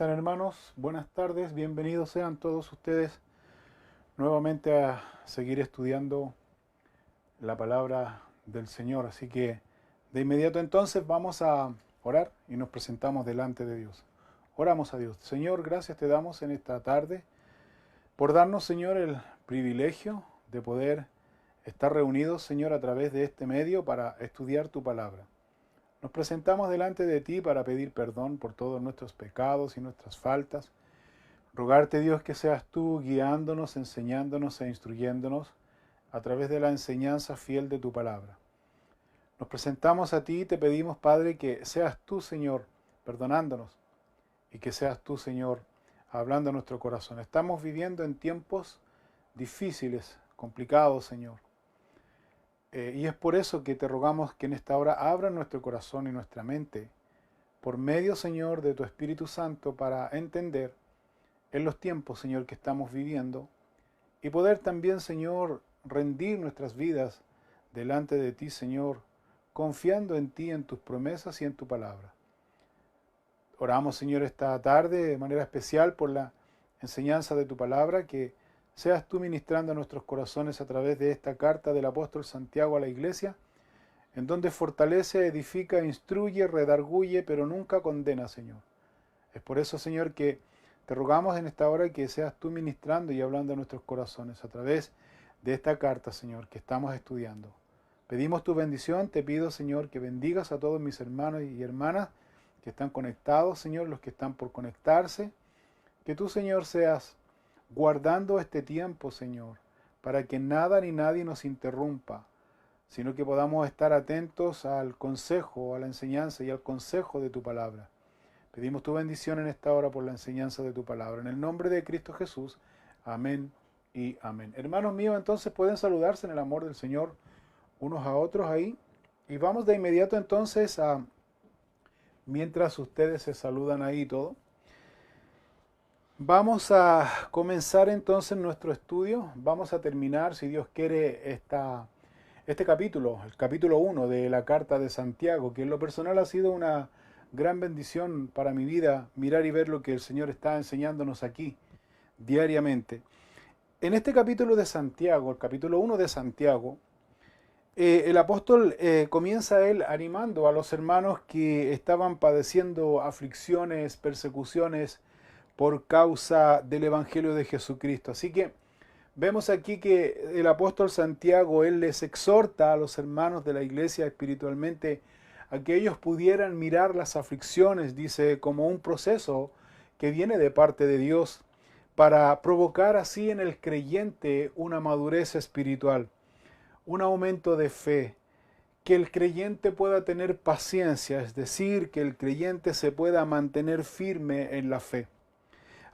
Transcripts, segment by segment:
están, hermanos? Buenas tardes, bienvenidos sean todos ustedes nuevamente a seguir estudiando la palabra del Señor. Así que de inmediato entonces vamos a orar y nos presentamos delante de Dios. Oramos a Dios. Señor, gracias te damos en esta tarde por darnos, Señor, el privilegio de poder estar reunidos, Señor, a través de este medio para estudiar tu palabra. Nos presentamos delante de ti para pedir perdón por todos nuestros pecados y nuestras faltas. Rogarte, Dios, que seas tú guiándonos, enseñándonos e instruyéndonos a través de la enseñanza fiel de tu palabra. Nos presentamos a ti y te pedimos, Padre, que seas tú, Señor, perdonándonos y que seas tú, Señor, hablando a nuestro corazón. Estamos viviendo en tiempos difíciles, complicados, Señor. Y es por eso que te rogamos que en esta hora abra nuestro corazón y nuestra mente, por medio, Señor, de tu Espíritu Santo, para entender en los tiempos, Señor, que estamos viviendo, y poder también, Señor, rendir nuestras vidas delante de ti, Señor, confiando en ti, en tus promesas y en tu palabra. Oramos, Señor, esta tarde de manera especial por la enseñanza de tu palabra, que seas tú ministrando a nuestros corazones a través de esta carta del apóstol Santiago a la iglesia, en donde fortalece, edifica, instruye, redarguye, pero nunca condena, Señor. Es por eso, Señor, que te rogamos en esta hora que seas tú ministrando y hablando a nuestros corazones a través de esta carta, Señor, que estamos estudiando. Pedimos tu bendición, te pido, Señor, que bendigas a todos mis hermanos y hermanas que están conectados, Señor, los que están por conectarse. Que tú, Señor, seas guardando este tiempo, Señor, para que nada ni nadie nos interrumpa, sino que podamos estar atentos al consejo, a la enseñanza y al consejo de tu palabra. Pedimos tu bendición en esta hora por la enseñanza de tu palabra. En el nombre de Cristo Jesús, amén y amén. Hermanos míos, entonces pueden saludarse en el amor del Señor unos a otros ahí. Y vamos de inmediato entonces a, mientras ustedes se saludan ahí y todo, vamos a comenzar entonces nuestro estudio. Vamos a terminar, si Dios quiere, este capítulo, el capítulo 1 de la carta de Santiago, que en lo personal ha sido una gran bendición para mi vida, mirar y ver lo que el Señor está enseñándonos aquí diariamente. En este capítulo de Santiago, el capítulo 1 de Santiago, el apóstol comienza él animando a los hermanos que estaban padeciendo aflicciones, persecuciones, por causa del Evangelio de Jesucristo. Así que vemos aquí que el apóstol Santiago, él les exhorta a los hermanos de la iglesia espiritualmente a que ellos pudieran mirar las aflicciones, dice, como un proceso que viene de parte de Dios para provocar así en el creyente una madurez espiritual, un aumento de fe, que el creyente pueda tener paciencia, es decir, que el creyente se pueda mantener firme en la fe.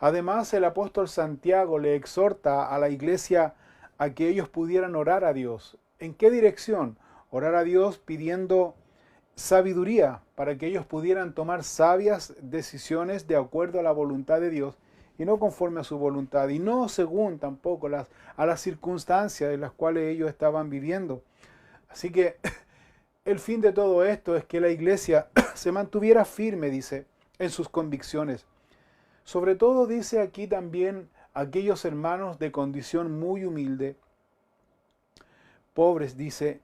Además, el apóstol Santiago le exhorta a la iglesia a que ellos pudieran orar a Dios. ¿En qué dirección? Orar a Dios pidiendo sabiduría para que ellos pudieran tomar sabias decisiones de acuerdo a la voluntad de Dios y no conforme a su voluntad y no según tampoco a las circunstancias en las cuales ellos estaban viviendo. Así que el fin de todo esto es que la iglesia se mantuviera firme, dice, en sus convicciones. Sobre todo dice aquí también aquellos hermanos de condición muy humilde, pobres, dice,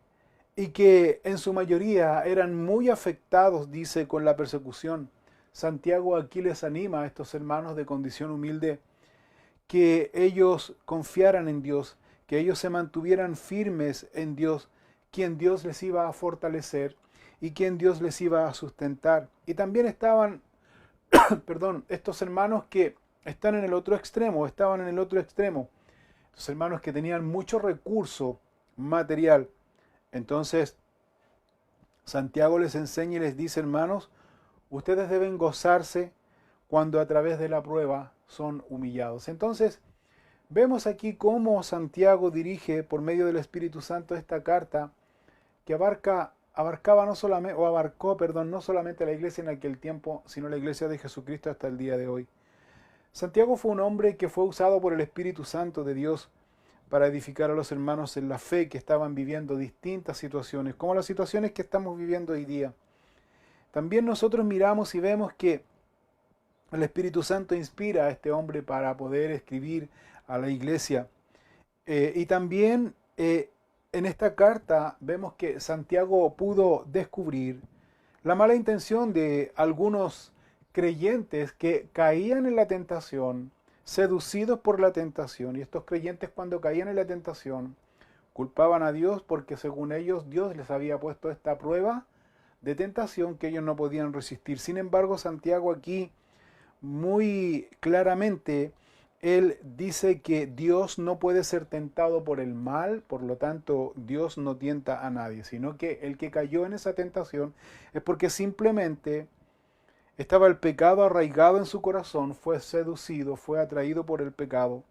y que en su mayoría eran muy afectados, dice, con la persecución. Santiago aquí les anima a estos hermanos de condición humilde que ellos confiaran en Dios, que ellos se mantuvieran firmes en Dios, quien Dios les iba a fortalecer y quien Dios les iba a sustentar. Y también estaban estos hermanos que están en el otro extremo, estaban en el otro extremo, estos hermanos que tenían mucho recurso material. Entonces, Santiago les enseña y les dice, hermanos, ustedes deben gozarse cuando a través de la prueba son humillados. Entonces, vemos aquí cómo Santiago dirige por medio del Espíritu Santo esta carta que abarcaba no solamente, o abarcó, perdón, no solamente la iglesia en aquel tiempo, sino la iglesia de Jesucristo hasta el día de hoy. Santiago fue un hombre que fue usado por el Espíritu Santo de Dios para edificar a los hermanos en la fe que estaban viviendo distintas situaciones, como las situaciones que estamos viviendo hoy día. También nosotros miramos y vemos que El Espíritu Santo inspira a este hombre para poder escribir a la iglesia. Y también en esta carta vemos que Santiago pudo descubrir la mala intención de algunos creyentes que caían en la tentación, seducidos por la tentación. Y estos creyentes, cuando caían en la tentación, culpaban a Dios porque según ellos Dios les había puesto esta prueba de tentación que ellos no podían resistir. Sin embargo, Santiago aquí muy claramente él dice que Dios no puede ser tentado por el mal, por lo tanto Dios no tienta a nadie, sino que el que cayó en esa tentación es porque simplemente estaba el pecado arraigado en su corazón, fue seducido, fue atraído por el pecado,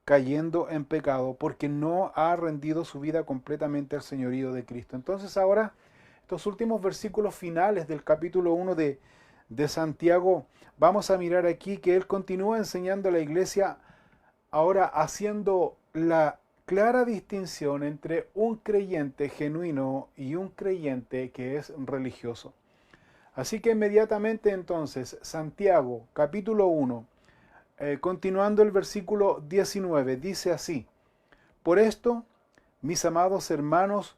cayendo en pecado, porque no ha rendido su vida completamente al señorío de Cristo. Entonces ahora, estos últimos versículos finales del capítulo 1 de Santiago, vamos a mirar aquí que él continúa enseñando a la iglesia, ahora haciendo la clara distinción entre un creyente genuino y un creyente que es religioso. Así que inmediatamente entonces, Santiago, capítulo 1, continuando el versículo 19, dice así: Por esto, mis amados hermanos,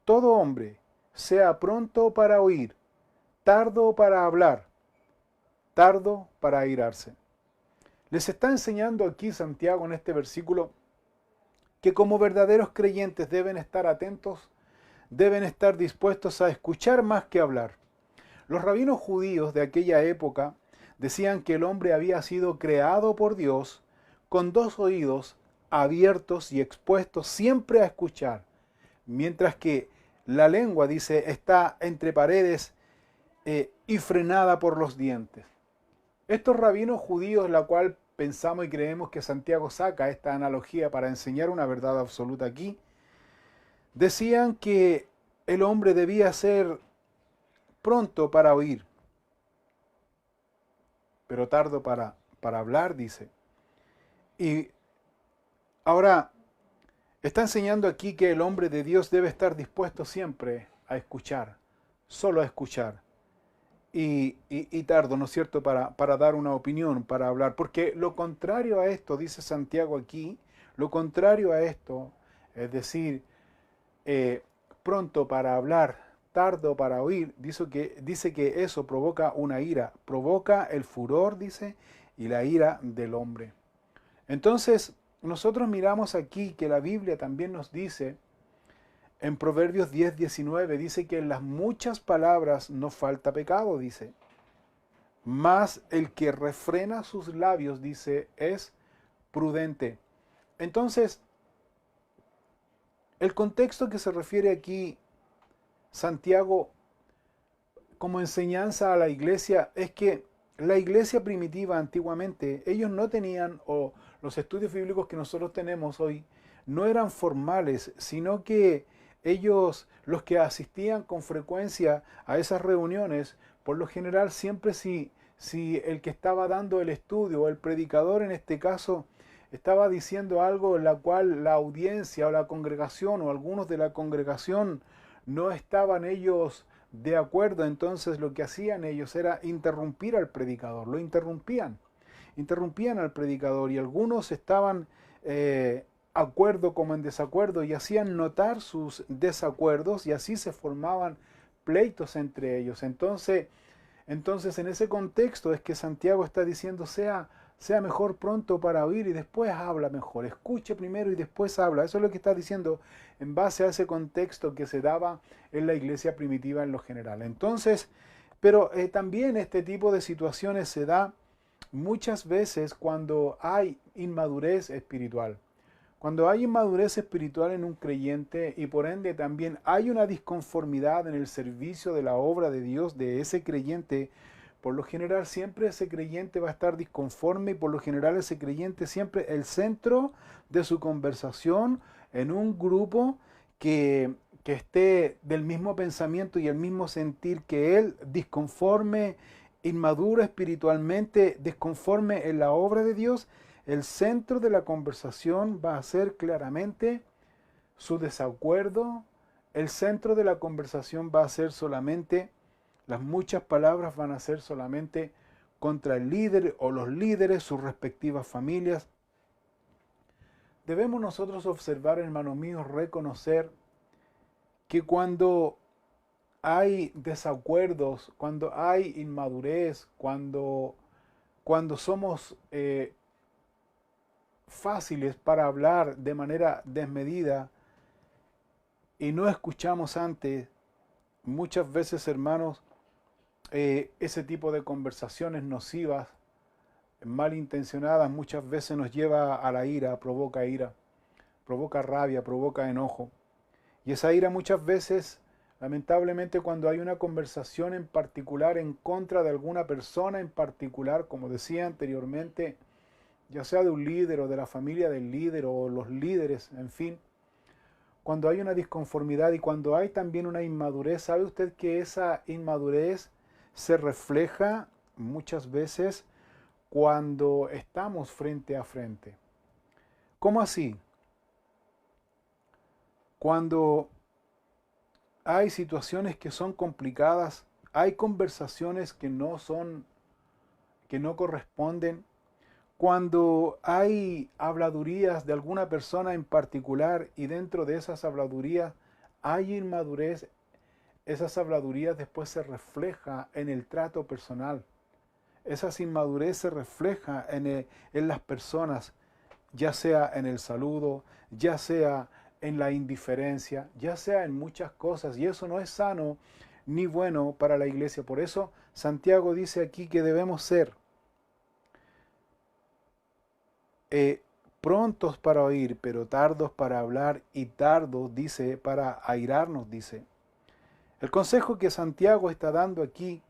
todo hombre sea pronto para oír, tardo para hablar, tardo para airarse. Les está enseñando aquí Santiago en este versículo que como verdaderos creyentes deben estar atentos, deben estar dispuestos a escuchar más que hablar. Los rabinos judíos de aquella época decían que el hombre había sido creado por Dios con dos oídos abiertos y expuestos siempre a escuchar, mientras que la lengua, dice, está entre paredes y frenada por los dientes. Estos rabinos judíos, la cual pensamos y creemos que Santiago saca esta analogía para enseñar una verdad absoluta aquí, decían que el hombre debía ser pronto para oír, pero tardo para hablar, dice. Y ahora está enseñando aquí que el hombre de Dios debe estar dispuesto siempre a escuchar, solo a escuchar. Y tardo, ¿no es cierto?, para dar una opinión, para hablar. Porque lo contrario a esto, dice Santiago aquí, lo contrario a esto, es decir, pronto para hablar, tardo para oír, dice que eso provoca una ira, provoca el furor, dice, y la ira del hombre. Entonces, nosotros miramos aquí que la Biblia también nos dice, en Proverbios 10, 19, dice que en las muchas palabras no falta pecado, dice. Mas el que refrena sus labios, dice, es prudente. Entonces, el contexto que se refiere aquí Santiago como enseñanza a la iglesia es que la iglesia primitiva antiguamente, ellos no tenían, o los estudios bíblicos que nosotros tenemos hoy, no eran formales, sino que ellos, los que asistían con frecuencia a esas reuniones, por lo general siempre si el que estaba dando el estudio, o el predicador en este caso, estaba diciendo algo en la cual la audiencia o la congregación o algunos de la congregación no estaban ellos de acuerdo, entonces lo que hacían ellos era interrumpir al predicador, lo interrumpían al predicador, y algunos estaban acuerdo como en desacuerdo y hacían notar sus desacuerdos y así se formaban pleitos entre ellos. Entonces en ese contexto es que Santiago está diciendo sea mejor pronto para oír y después habla mejor. Escuche primero y después habla. Eso es lo que está diciendo en base a ese contexto que se daba en la iglesia primitiva en lo general. Entonces, pero también este tipo de situaciones se da muchas veces cuando hay inmadurez espiritual. Cuando hay inmadurez espiritual en un creyente y por ende también hay una disconformidad en el servicio de la obra de Dios de ese creyente, por lo general siempre ese creyente va a estar disconforme y por lo general ese creyente siempre el centro de su conversación en un grupo que esté del mismo pensamiento y el mismo sentir que él, disconforme, inmaduro espiritualmente, disconforme en la obra de Dios, el centro de la conversación va a ser claramente su desacuerdo, el centro de la conversación va a ser solamente, las muchas palabras van a ser solamente contra el líder o los líderes, sus respectivas familias. Debemos nosotros observar, hermanos míos, reconocer que cuando hay desacuerdos, cuando hay inmadurez, cuando somos fáciles para hablar de manera desmedida y no escuchamos antes, muchas veces, hermanos, ese tipo de conversaciones nocivas, malintencionadas, muchas veces nos lleva a la ira, provoca rabia, provoca enojo. Y esa ira muchas veces, lamentablemente, cuando hay una conversación en particular en contra de alguna persona en particular, como decía anteriormente, ya sea de un líder o de la familia del líder o los líderes, en fin, cuando hay una disconformidad y cuando hay también una inmadurez, ¿sabe usted que esa inmadurez se refleja muchas veces cuando estamos frente a frente? ¿Cómo así? Cuando hay situaciones que son complicadas, hay conversaciones que no corresponden, cuando hay habladurías de alguna persona en particular y dentro de esas habladurías hay inmadurez, esas habladurías después se refleja en el trato personal. Esa inmadurez se refleja en las personas, ya sea en el saludo, ya sea en la indiferencia, ya sea en muchas cosas, y eso no es sano ni bueno para la iglesia. Por eso Santiago dice aquí que debemos ser prontos para oír, pero tardos para hablar, y tardos, dice, para airarnos, dice. El consejo que Santiago está dando aquí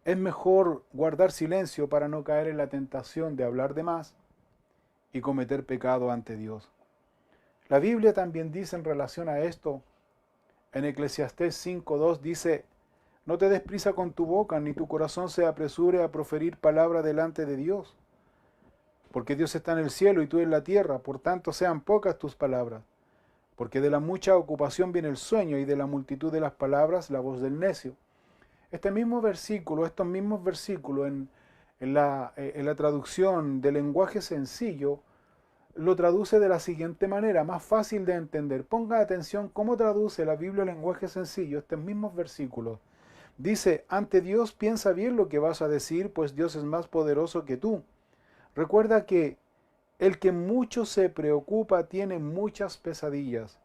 es mejor guardar silencio para no caer en la tentación de hablar de más y cometer pecado ante Dios. La Biblia también dice en relación a esto, en Eclesiastés 5:2 dice, no te des prisa con tu boca, ni tu corazón se apresure a proferir palabra delante de Dios, porque Dios está en el cielo y tú en la tierra, por tanto sean pocas tus palabras, porque de la mucha ocupación viene el sueño y de la multitud de las palabras la voz del necio. Estos mismos versículos en la traducción del lenguaje sencillo, lo traduce de la siguiente manera, más fácil de entender. Ponga atención cómo traduce la Biblia el lenguaje sencillo, estos mismos versículos. Dice, ante Dios piensa bien lo que vas a decir, pues Dios es más poderoso que tú. Recuerda que el que mucho se preocupa tiene muchas pesadillas,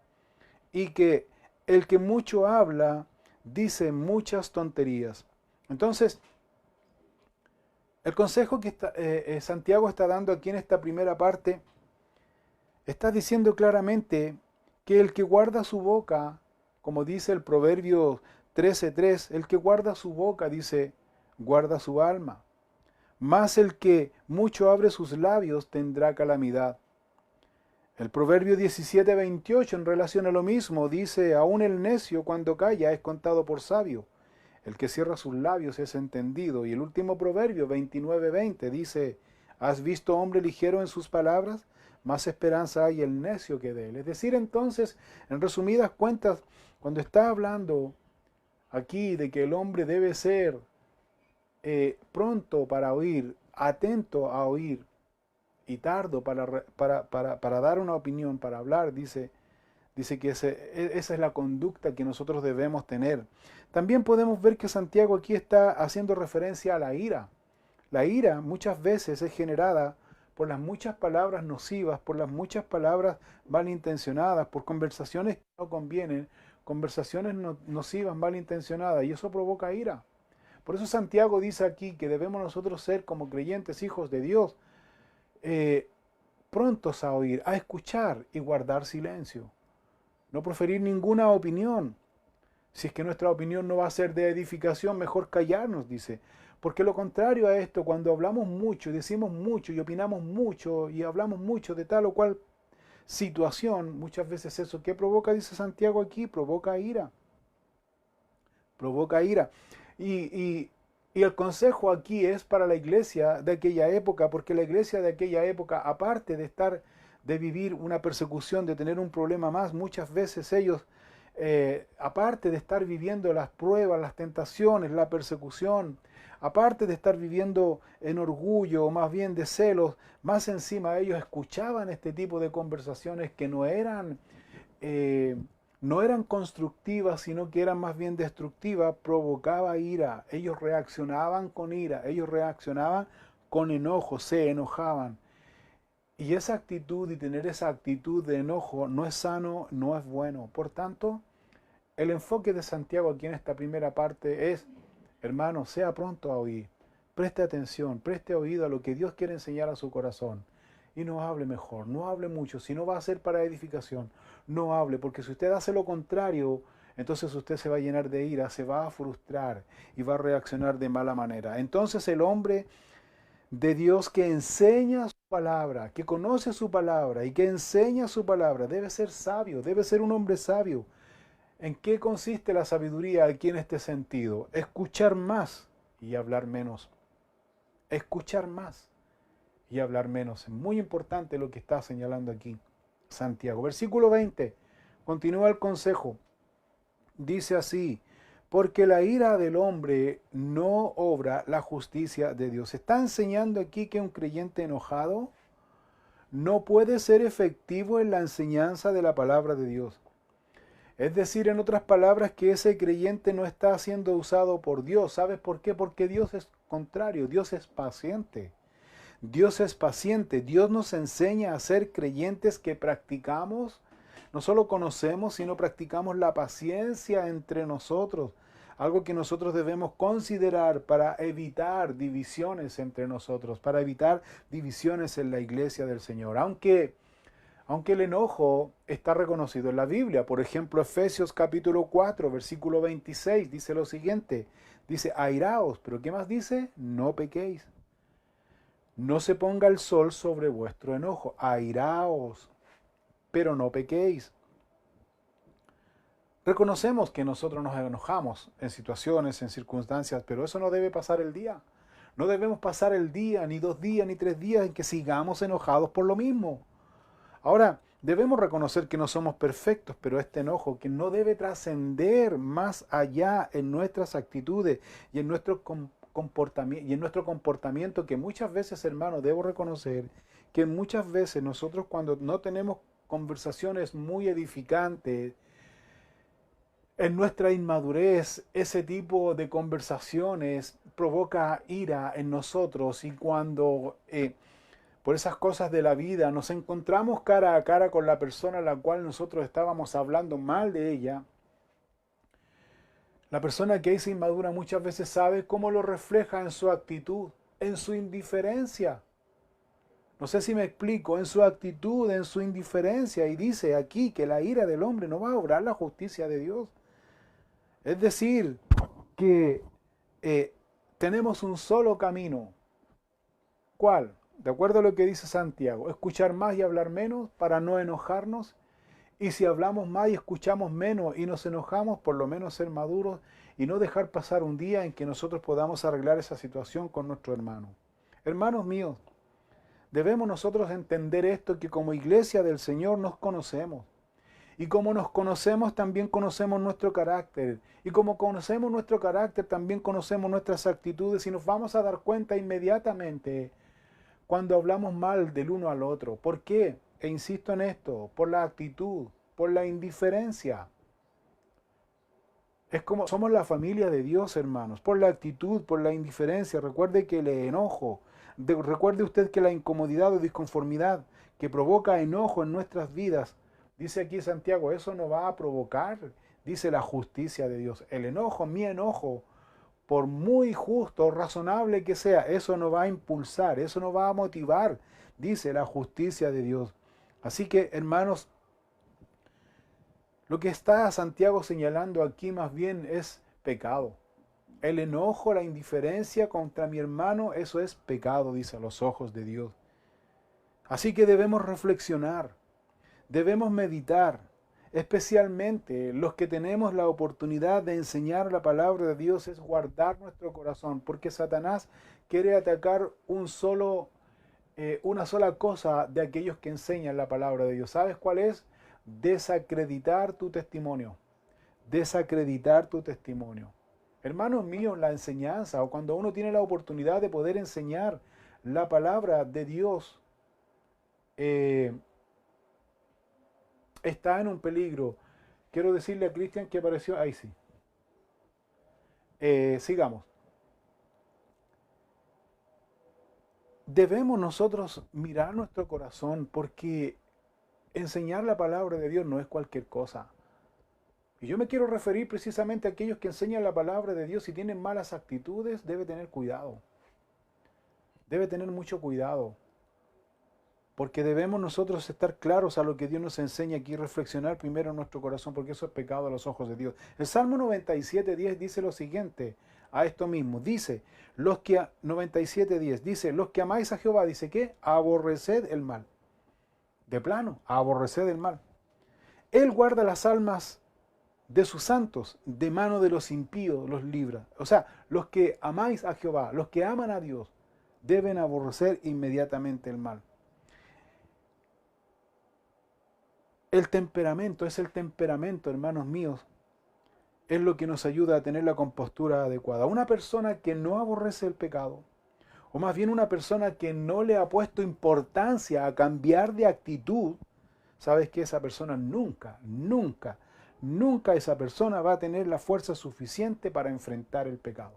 y que el que mucho habla dice muchas tonterías. Entonces, el consejo que Santiago está dando aquí en esta primera parte, está diciendo claramente que el que guarda su boca, como dice el Proverbio 13:3, el que guarda su boca, dice, guarda su alma. Mas el que mucho abre sus labios tendrá calamidad. El Proverbio 17:28 en relación a lo mismo dice, aún el necio cuando calla es contado por sabio. El que cierra sus labios es entendido. Y el último Proverbio 29:20 dice, ¿has visto hombre ligero en sus palabras? Más esperanza hay el necio que de él. Es decir, entonces, en resumidas cuentas, cuando está hablando aquí de que el hombre debe ser pronto para oír, atento a oír y tardo para dar una opinión, para hablar, dice que esa es la conducta que nosotros debemos tener. También podemos ver que Santiago aquí está haciendo referencia a la ira. La ira muchas veces es generada por las muchas palabras nocivas, por las muchas palabras malintencionadas, por conversaciones que no convienen, conversaciones nocivas, malintencionadas, y eso provoca ira. Por eso Santiago dice aquí que debemos nosotros ser como creyentes, hijos de Dios, prontos a oír, a escuchar y guardar silencio. No proferir ninguna opinión. Si es que nuestra opinión no va a ser de edificación, mejor callarnos, dice. Porque lo contrario a esto, cuando hablamos mucho, decimos mucho y opinamos mucho y hablamos mucho de tal o cual situación, muchas veces eso, ¿qué provoca? Dice Santiago aquí, provoca ira. Provoca ira. Y el consejo aquí es para la iglesia de aquella época, porque la iglesia de aquella época, aparte de vivir una persecución, de tener un problema más, muchas veces ellos, aparte de estar viviendo las pruebas, las tentaciones, la persecución, aparte de estar viviendo en orgullo o más bien de celos, más encima ellos escuchaban este tipo de conversaciones que eh, no eran constructivas, sino que eran más bien destructivas, provocaba ira. Ellos reaccionaban con ira, ellos reaccionaban con enojo, se enojaban. Y esa actitud y tener esa actitud de enojo no es sano, no es bueno. Por tanto, el enfoque de Santiago aquí en esta primera parte es, hermano, sea pronto a oír. Preste atención, preste oído a lo que Dios quiere enseñar a su corazón. Y no hable mejor, no hable mucho. Si no va a ser para edificación, no hable. Porque si usted hace lo contrario, entonces usted se va a llenar de ira, se va a frustrar y va a reaccionar de mala manera. Entonces el hombre de Dios que enseña su palabra, que conoce su palabra y que enseña su palabra, debe ser sabio, debe ser un hombre sabio. ¿En qué consiste la sabiduría aquí en este sentido? Escuchar más y hablar menos. Escuchar más y hablar menos. Es muy importante lo que está señalando aquí Santiago. Versículo 20. Continúa el consejo. Dice así: porque la ira del hombre no obra la justicia de Dios. Está enseñando aquí que un creyente enojado no puede ser efectivo en la enseñanza de la palabra de Dios. Es decir, en otras palabras, que ese creyente no está siendo usado por Dios. ¿Sabes por qué? Porque Dios es contrario, Dios es paciente. Dios es paciente, Dios nos enseña a ser creyentes que practicamos, no solo conocemos, sino practicamos la paciencia entre nosotros. Algo que nosotros debemos considerar para evitar divisiones entre nosotros, para evitar divisiones en la iglesia del Señor. Aunque el enojo está reconocido en la Biblia, por ejemplo, Efesios capítulo 4, versículo 26, dice lo siguiente, dice, airaos, pero ¿qué más dice? No pequéis. No se ponga el sol sobre vuestro enojo, airaos, pero no pequéis. Reconocemos que nosotros nos enojamos en situaciones, en circunstancias, pero eso no debe pasar el día. No debemos pasar el día, ni 2 días, ni 3 días en que sigamos enojados por lo mismo. Ahora, debemos reconocer que no somos perfectos, pero este enojo que no debe trascender más allá en nuestras actitudes y en nuestro comportamiento, que muchas veces, hermano, debo reconocer que muchas veces nosotros, cuando no tenemos conversaciones muy edificantes, en nuestra inmadurez, ese tipo de conversaciones provoca ira en nosotros, y cuando por esas cosas de la vida nos encontramos cara a cara con la persona a la cual nosotros estábamos hablando mal de ella, la persona que es inmadura muchas veces sabe cómo lo refleja en su actitud, en su indiferencia. No sé si me explico, en su actitud, en su indiferencia. Y dice aquí que la ira del hombre no va a obrar la justicia de Dios. Es decir, que tenemos un solo camino. ¿Cuál? De acuerdo a lo que dice Santiago, escuchar más y hablar menos para no enojarnos. Y si hablamos más y escuchamos menos y nos enojamos, por lo menos ser maduros y no dejar pasar un día en que nosotros podamos arreglar esa situación con nuestro hermano. Hermanos míos, debemos nosotros entender esto, que como iglesia del Señor nos conocemos. Y como nos conocemos, también conocemos nuestro carácter. Y como conocemos nuestro carácter, también conocemos nuestras actitudes, y nos vamos a dar cuenta inmediatamente cuando hablamos mal del uno al otro. ¿Por qué? E insisto en esto, por la actitud, por la indiferencia. Es como somos la familia de Dios, hermanos, por la actitud, por la indiferencia. Recuerde que el enojo, recuerde usted que la incomodidad o disconformidad que provoca enojo en nuestras vidas, dice aquí Santiago, eso no va a provocar, dice, la justicia de Dios. El enojo, mi enojo, por muy justo o razonable que sea, eso no va a impulsar, eso no va a motivar, dice, la justicia de Dios. Así que, hermanos, lo que está Santiago señalando aquí más bien es pecado. El enojo, la indiferencia contra mi hermano, eso es pecado, dice, a los ojos de Dios. Así que debemos reflexionar, debemos meditar, especialmente los que tenemos la oportunidad de enseñar la palabra de Dios, es guardar nuestro corazón, porque Satanás quiere atacar una sola cosa de aquellos que enseñan la palabra de Dios. ¿Sabes cuál es? Desacreditar tu testimonio. Desacreditar tu testimonio. Hermanos míos, la enseñanza o cuando uno tiene la oportunidad de poder enseñar la palabra de Dios, eh, está en un peligro. Quiero decirle a Cristian que apareció, ahí sí. Sigamos. Debemos nosotros mirar nuestro corazón porque enseñar la palabra de Dios no es cualquier cosa. Y yo me quiero referir precisamente a aquellos que enseñan la palabra de Dios y tienen malas actitudes, debe tener cuidado. Debe tener mucho cuidado. Porque debemos nosotros estar claros a lo que Dios nos enseña aquí, reflexionar primero en nuestro corazón, porque eso es pecado a los ojos de Dios. El Salmo 97:10 dice lo siguiente, a esto mismo, dice, 97:10, dice, los que amáis a Jehová, dice, ¿qué? Aborreced el mal. De plano, aborreced el mal. Él guarda las almas de sus santos, de mano de los impíos los libra. O sea, los que amáis a Jehová, los que aman a Dios, deben aborrecer inmediatamente el mal. El temperamento, hermanos míos, es lo que nos ayuda a tener la compostura adecuada. Una persona que no aborrece el pecado, o más bien una persona que no le ha puesto importancia a cambiar de actitud, sabes que esa persona nunca esa persona va a tener la fuerza suficiente para enfrentar el pecado.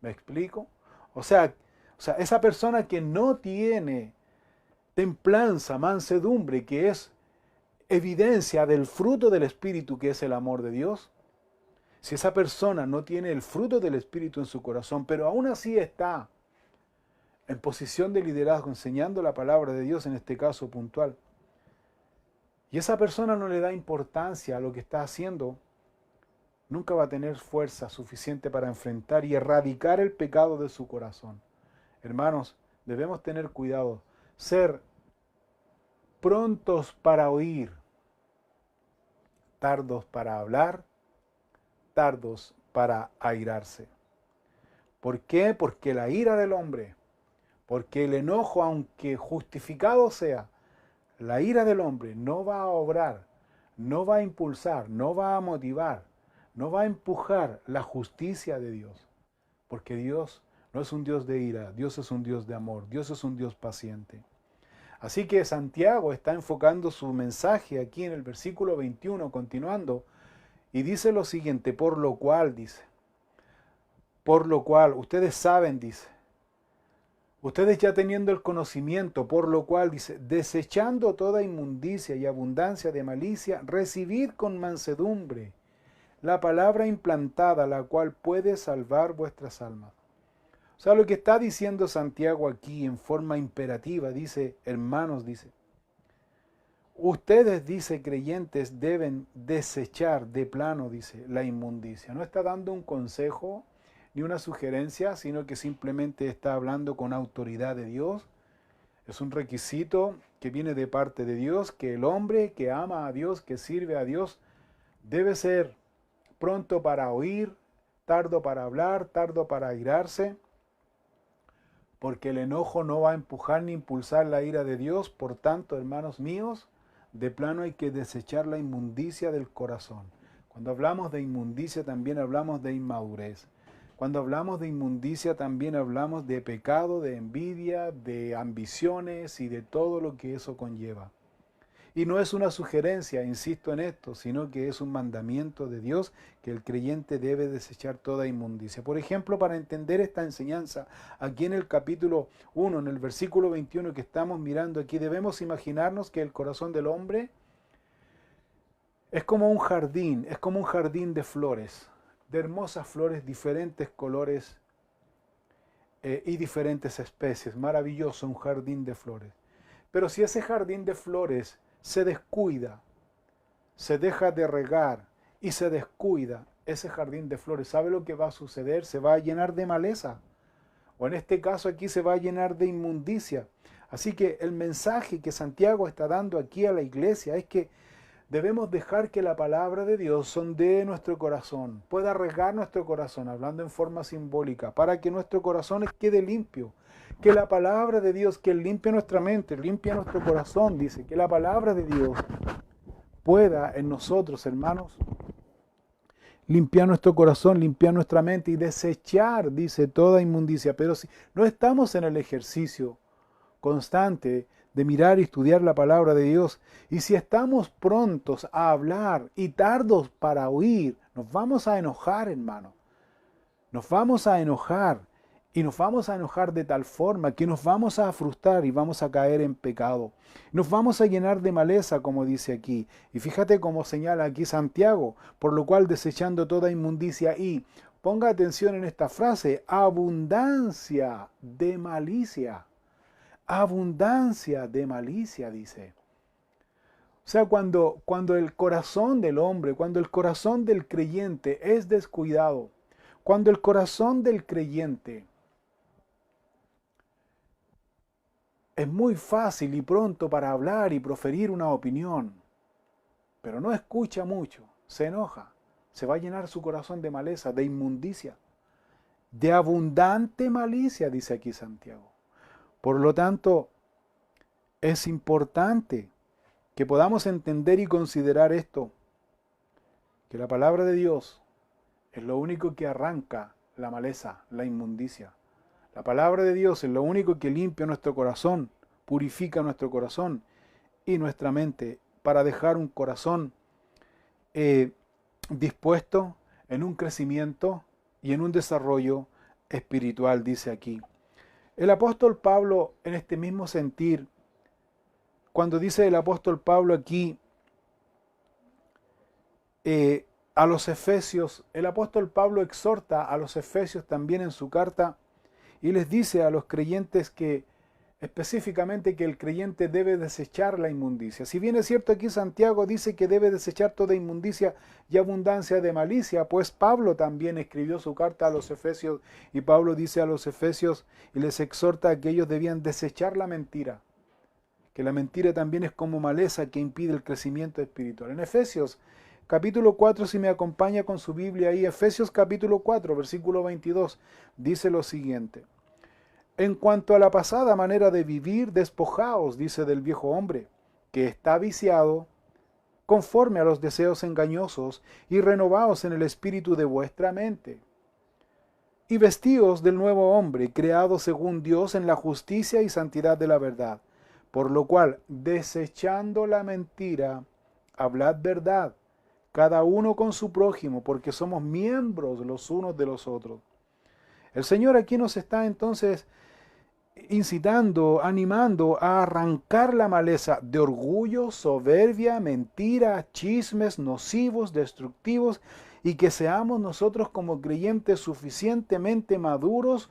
¿Me explico? O sea, esa persona que no tiene templanza, mansedumbre, que es evidencia del fruto del Espíritu, que es el amor de Dios, si esa persona no tiene el fruto del Espíritu en su corazón, pero aún así está en posición de liderazgo, enseñando la palabra de Dios, en este caso puntual, y esa persona no le da importancia a lo que está haciendo, nunca va a tener fuerza suficiente para enfrentar y erradicar el pecado de su corazón. Hermanos, debemos tener cuidado, ser prontos para oír, tardos para hablar, tardos para airarse. ¿Por qué? Porque la ira del hombre, porque el enojo, aunque justificado sea, la ira del hombre no va a obrar, no va a impulsar, no va a motivar, no va a empujar la justicia de Dios. Porque Dios no es un Dios de ira, Dios es un Dios de amor, Dios es un Dios paciente. Así que Santiago está enfocando su mensaje aquí en el versículo 21, continuando, y dice lo siguiente, por lo cual, ustedes saben, dice, ustedes ya teniendo el conocimiento, por lo cual, dice, desechando toda inmundicia y abundancia de malicia, recibid con mansedumbre la palabra implantada, la cual puede salvar vuestras almas. O sea, lo que está diciendo Santiago aquí en forma imperativa, dice, hermanos, dice, ustedes, dice, creyentes, deben desechar de plano, dice, la inmundicia. No está dando un consejo ni una sugerencia, sino que simplemente está hablando con autoridad de Dios. Es un requisito que viene de parte de Dios, que el hombre que ama a Dios, que sirve a Dios, debe ser pronto para oír, tardo para hablar, tardo para airarse, porque el enojo no va a empujar ni impulsar la ira de Dios. Por tanto, hermanos míos, de plano hay que desechar la inmundicia del corazón. Cuando hablamos de inmundicia también hablamos de inmadurez. Cuando hablamos de inmundicia también hablamos de pecado, de envidia, de ambiciones y de todo lo que eso conlleva. Y no es una sugerencia, insisto en esto, sino que es un mandamiento de Dios que el creyente debe desechar toda inmundicia. Por ejemplo, para entender esta enseñanza, aquí en el capítulo 1, en el versículo 21 que estamos mirando aquí, debemos imaginarnos que el corazón del hombre es como un jardín de flores, de hermosas flores, diferentes colores y diferentes especies. Maravilloso, un jardín de flores. Pero si ese jardín de flores se descuida, se deja de regar y se descuida ese jardín de flores, ¿sabe lo que va a suceder? Se va a llenar de maleza, o en este caso aquí se va a llenar de inmundicia. Así que el mensaje que Santiago está dando aquí a la iglesia es que debemos dejar que la palabra de Dios sondee nuestro corazón, pueda regar nuestro corazón, hablando en forma simbólica, para que nuestro corazón quede limpio. Que la palabra de Dios, que limpie nuestra mente, limpie nuestro corazón, dice, que la palabra de Dios pueda en nosotros, hermanos, limpiar nuestro corazón, limpiar nuestra mente y desechar, dice, toda inmundicia. Pero si no estamos en el ejercicio constante de mirar y estudiar la palabra de Dios, y si estamos prontos a hablar y tardos para oír, nos vamos a enojar, hermano. Nos vamos a enojar y nos vamos a enojar de tal forma que nos vamos a frustrar y vamos a caer en pecado. Nos vamos a llenar de maleza, como dice aquí. Y fíjate cómo señala aquí Santiago, por lo cual desechando toda inmundicia y, ponga atención en esta frase, abundancia de malicia. Abundancia de malicia, dice. O sea, cuando el corazón del hombre, cuando el corazón del creyente es descuidado, cuando el corazón del creyente es muy fácil y pronto para hablar y proferir una opinión, pero no escucha mucho, se enoja, se va a llenar su corazón de maleza, de inmundicia, de abundante malicia, dice aquí Santiago. Por lo tanto, es importante que podamos entender y considerar esto, que la palabra de Dios es lo único que arranca la maleza, la inmundicia. La palabra de Dios es lo único que limpia nuestro corazón, purifica nuestro corazón y nuestra mente para dejar un corazón dispuesto en un crecimiento y en un desarrollo espiritual, dice aquí. El apóstol Pablo, en este mismo sentir, cuando dice el apóstol Pablo aquí a los Efesios, el apóstol Pablo exhorta a los Efesios también en su carta y les dice a los creyentes que específicamente que el creyente debe desechar la inmundicia. Si bien es cierto aquí Santiago dice que debe desechar toda inmundicia y abundancia de malicia, pues Pablo también escribió su carta a los Efesios y Pablo dice a los Efesios y les exhorta a que ellos debían desechar la mentira, que la mentira también es como maleza que impide el crecimiento espiritual. En Efesios capítulo 4, si me acompaña con su Biblia ahí, Efesios capítulo 4, versículo 22, dice lo siguiente. En cuanto a la pasada manera de vivir, despojaos, dice, del viejo hombre, que está viciado conforme a los deseos engañosos, y renovaos en el espíritu de vuestra mente. Y vestíos del nuevo hombre, creado según Dios en la justicia y santidad de la verdad. Por lo cual, desechando la mentira, hablad verdad, cada uno con su prójimo, porque somos miembros los unos de los otros. El Señor aquí nos está entonces incitando, animando a arrancar la maleza de orgullo, soberbia, mentira, chismes nocivos, destructivos, y que seamos nosotros como creyentes suficientemente maduros,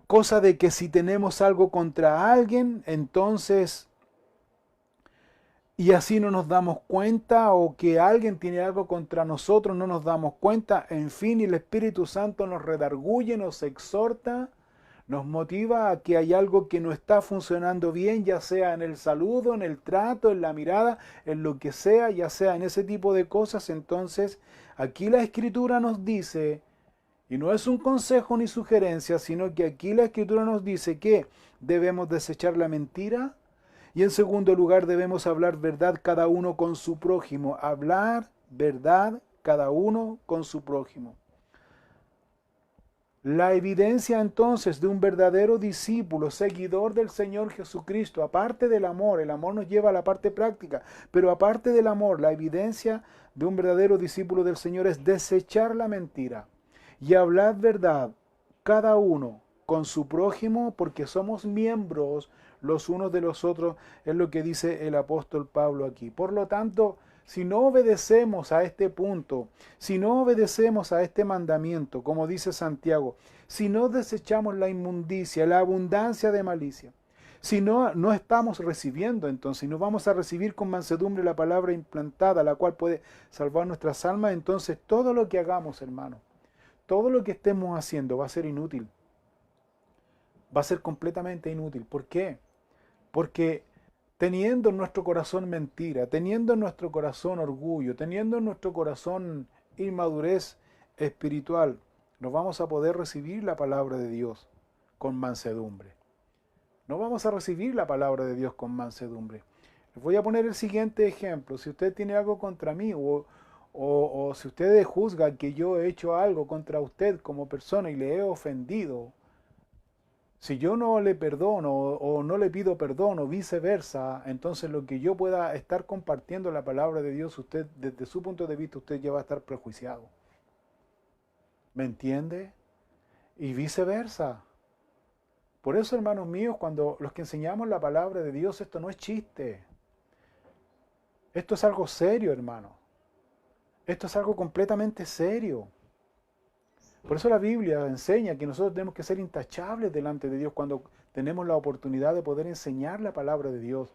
cosa de que si tenemos algo contra alguien, entonces, y así no nos damos cuenta, o que alguien tiene algo contra nosotros, no nos damos cuenta, en fin, y el Espíritu Santo nos redarguye, nos exhorta, nos motiva a que hay algo que no está funcionando bien, ya sea en el saludo, en el trato, en la mirada, en lo que sea, ya sea en ese tipo de cosas. Entonces, aquí la Escritura nos dice, y no es un consejo ni sugerencia, sino que aquí la Escritura nos dice que debemos desechar la mentira, y en segundo lugar debemos hablar verdad cada uno con su prójimo. Hablar verdad cada uno con su prójimo. La evidencia entonces de un verdadero discípulo, seguidor del Señor Jesucristo, aparte del amor, el amor nos lleva a la parte práctica, pero aparte del amor, la evidencia de un verdadero discípulo del Señor es desechar la mentira y hablar verdad cada uno con su prójimo, porque somos miembros los unos de los otros, es lo que dice el apóstol Pablo aquí. Por lo tanto, si no obedecemos a este punto, si no obedecemos a este mandamiento, como dice Santiago, si no desechamos la inmundicia, la abundancia de malicia, si no estamos recibiendo, entonces, no vamos a recibir con mansedumbre la palabra implantada, la cual puede salvar nuestras almas, entonces todo lo que hagamos, hermano, todo lo que estemos haciendo va a ser inútil. Va a ser completamente inútil. ¿Por qué? Porque teniendo en nuestro corazón mentira, teniendo en nuestro corazón orgullo, teniendo en nuestro corazón inmadurez espiritual, no vamos a poder recibir la palabra de Dios con mansedumbre. No vamos a recibir la palabra de Dios con mansedumbre. Les voy a poner el siguiente ejemplo. Si usted tiene algo contra mí o si usted juzga que yo he hecho algo contra usted como persona y le he ofendido, si yo no le perdono o no le pido perdón o viceversa, entonces lo que yo pueda estar compartiendo la palabra de Dios, usted desde su punto de vista, usted ya va a estar prejuiciado. ¿Me entiende? Y viceversa. Por eso, hermanos míos, cuando los que enseñamos la palabra de Dios, esto no es chiste. Esto es algo serio, hermano. Esto es algo completamente serio. Por eso la Biblia enseña que nosotros tenemos que ser intachables delante de Dios cuando tenemos la oportunidad de poder enseñar la palabra de Dios.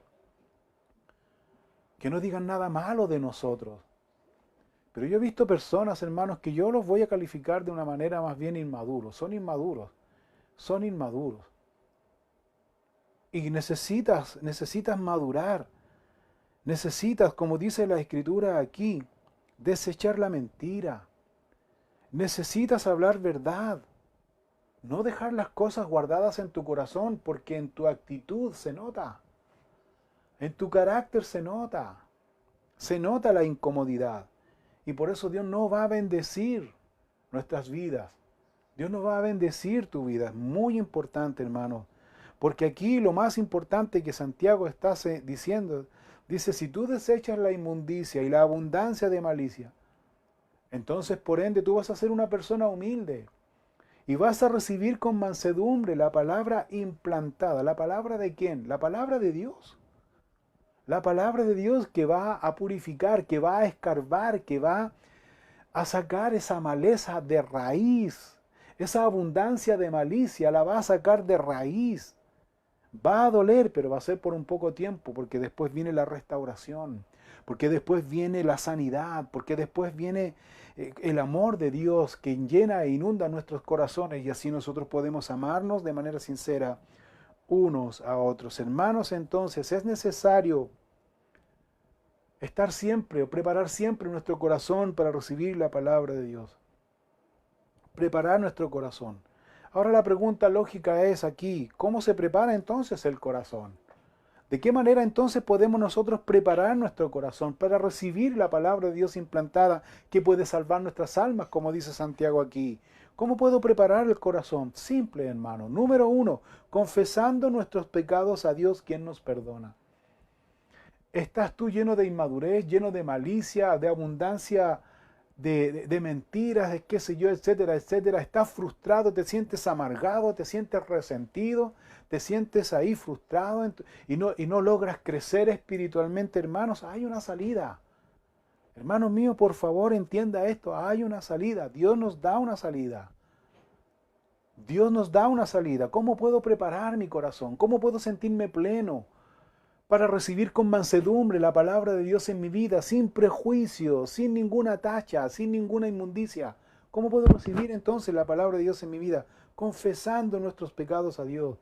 Que no digan nada malo de nosotros. Pero yo he visto personas, hermanos, que yo los voy a calificar de una manera más bien inmaduros. Son inmaduros. Son inmaduros. Y necesitas madurar. Necesitas, como dice la Escritura aquí, desechar la mentira. Necesitas hablar verdad. No dejar las cosas guardadas en tu corazón, porque en tu actitud se nota. En tu carácter se nota. Se nota la incomodidad. Y por eso Dios no va a bendecir nuestras vidas. Dios no va a bendecir tu vida. Es muy importante, hermano. Porque aquí lo más importante que Santiago está diciendo, dice, si tú desechas la inmundicia y la abundancia de malicia, entonces por ende tú vas a ser una persona humilde y vas a recibir con mansedumbre la palabra implantada. ¿La palabra de quién? La palabra de Dios. La palabra de Dios que va a purificar, que va a escarbar, que va a sacar esa maleza de raíz. Esa abundancia de malicia la va a sacar de raíz. Va a doler, pero va a ser por un poco tiempo, porque después viene la restauración, porque después viene la sanidad, porque después viene el amor de Dios que llena e inunda nuestros corazones y así nosotros podemos amarnos de manera sincera unos a otros. Hermanos, entonces es necesario estar siempre o preparar siempre nuestro corazón para recibir la palabra de Dios. Preparar nuestro corazón. Ahora la pregunta lógica es aquí, ¿cómo se prepara entonces el corazón? ¿De qué manera entonces podemos nosotros preparar nuestro corazón para recibir la palabra de Dios implantada que puede salvar nuestras almas, como dice Santiago aquí? ¿Cómo puedo preparar el corazón? Simple, hermano. Número 1, confesando nuestros pecados a Dios, quien nos perdona. ¿Estás tú lleno de inmadurez, lleno de malicia, de abundancia de mentiras, de qué sé yo, etcétera, etcétera? ¿Estás frustrado, te sientes amargado, te sientes resentido, te sientes ahí frustrado y no logras crecer espiritualmente, hermanos? Hay una salida. Hermanos míos, por favor, entienda esto, hay una salida. Dios nos da una salida. Dios nos da una salida. ¿Cómo puedo preparar mi corazón? ¿Cómo puedo sentirme pleno para recibir con mansedumbre la palabra de Dios en mi vida, sin prejuicio, sin ninguna tacha, sin ninguna inmundicia? ¿Cómo puedo recibir entonces la palabra de Dios en mi vida? Confesando nuestros pecados a Dios,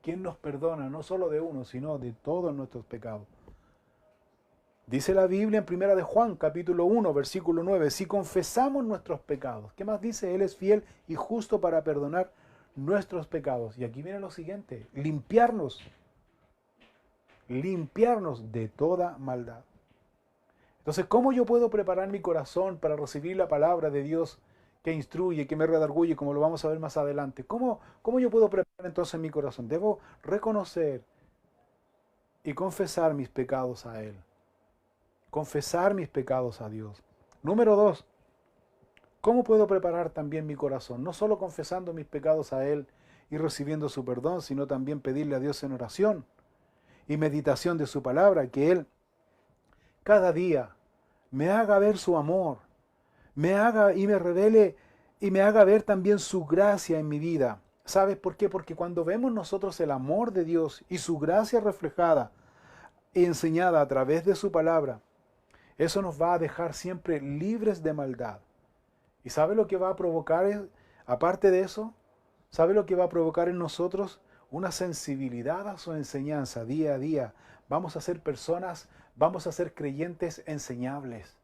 quien nos perdona, no solo de uno, sino de todos nuestros pecados. Dice la Biblia en 1 de Juan, capítulo 1, versículo 9, si confesamos nuestros pecados, ¿qué más dice? Él es fiel y justo para perdonar nuestros pecados. Y aquí viene lo siguiente, limpiarnos de toda maldad. Entonces, ¿cómo yo puedo preparar mi corazón para recibir la palabra de Dios que instruye, que me redarguye, como lo vamos a ver más adelante? ¿Cómo yo puedo preparar entonces mi corazón? Debo reconocer y confesar mis pecados a Él. Confesar mis pecados a Dios. Número 2, ¿cómo puedo preparar también mi corazón? No solo confesando mis pecados a Él y recibiendo su perdón, sino también pedirle a Dios en oración y meditación de su palabra, que Él cada día me haga ver su amor, me haga y me revele y me haga ver también su gracia en mi vida. ¿Sabes por qué? Porque cuando vemos nosotros el amor de Dios y su gracia reflejada y enseñada a través de su palabra, eso nos va a dejar siempre libres de maldad. ¿Y sabe lo que va a provocar, aparte de eso? ¿Sabe lo que va a provocar en nosotros? Una sensibilidad a su enseñanza día a día. Vamos a ser personas, vamos a ser creyentes enseñables.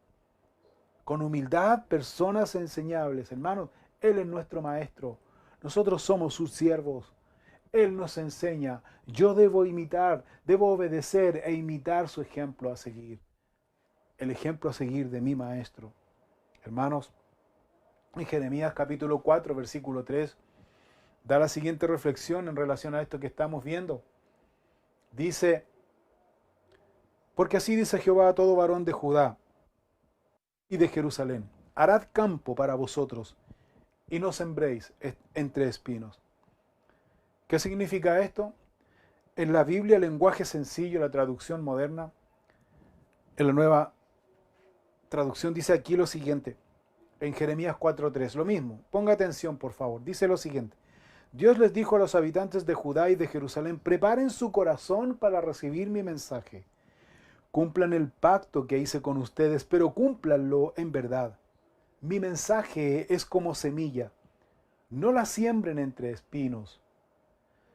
Con humildad, personas enseñables. Hermanos, Él es nuestro Maestro. Nosotros somos sus siervos. Él nos enseña. Yo debo imitar, debo obedecer e imitar su ejemplo a seguir. El ejemplo a seguir de mi Maestro. Hermanos, en Jeremías capítulo 4, versículo 3, da la siguiente reflexión en relación a esto que estamos viendo. Dice, porque así dice Jehová a todo varón de Judá y de Jerusalén, harad campo para vosotros y no sembréis entre espinos. ¿Qué significa esto? En la Biblia, el lenguaje sencillo, la traducción moderna, en la nueva traducción dice aquí lo siguiente, en Jeremías 4.3, lo mismo, ponga atención por favor, dice lo siguiente, Dios les dijo a los habitantes de Judá y de Jerusalén, preparen su corazón para recibir mi mensaje, cumplan el pacto que hice con ustedes, pero cúmplanlo en verdad. Mi mensaje es como semilla, no la siembren entre espinos.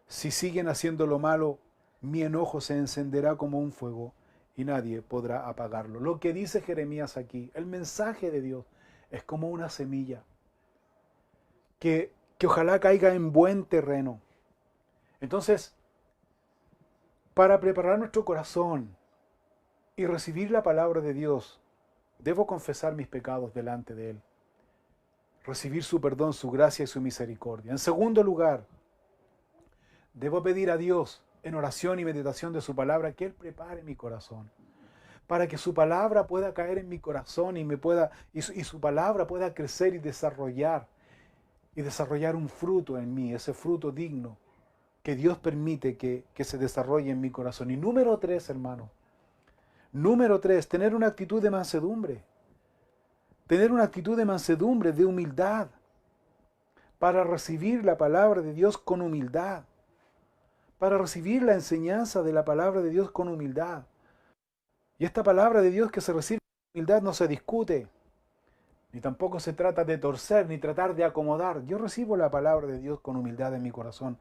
Si siguen haciendo lo malo, mi enojo se encenderá como un fuego y nadie podrá apagarlo. Lo que dice Jeremías aquí, el mensaje de Dios, es como una semilla que ojalá caiga en buen terreno. Entonces, para preparar nuestro corazón y recibir la palabra de Dios, debo confesar mis pecados delante de Él, recibir su perdón, su gracia y su misericordia. En segundo lugar, debo pedir a Dios en oración y meditación de su palabra que Él prepare mi corazón para que su palabra pueda caer en mi corazón y su palabra pueda crecer y desarrollar un fruto en mí, ese fruto digno que Dios permite que se desarrolle en mi corazón. Y número 3, hermano, número 3, tener una actitud de mansedumbre, de humildad, para recibir la palabra de Dios con humildad, para recibir la enseñanza de la palabra de Dios con humildad. Y esta palabra de Dios que se recibe con humildad no se discute, ni tampoco se trata de torcer, ni tratar de acomodar. Yo recibo la palabra de Dios con humildad en mi corazón,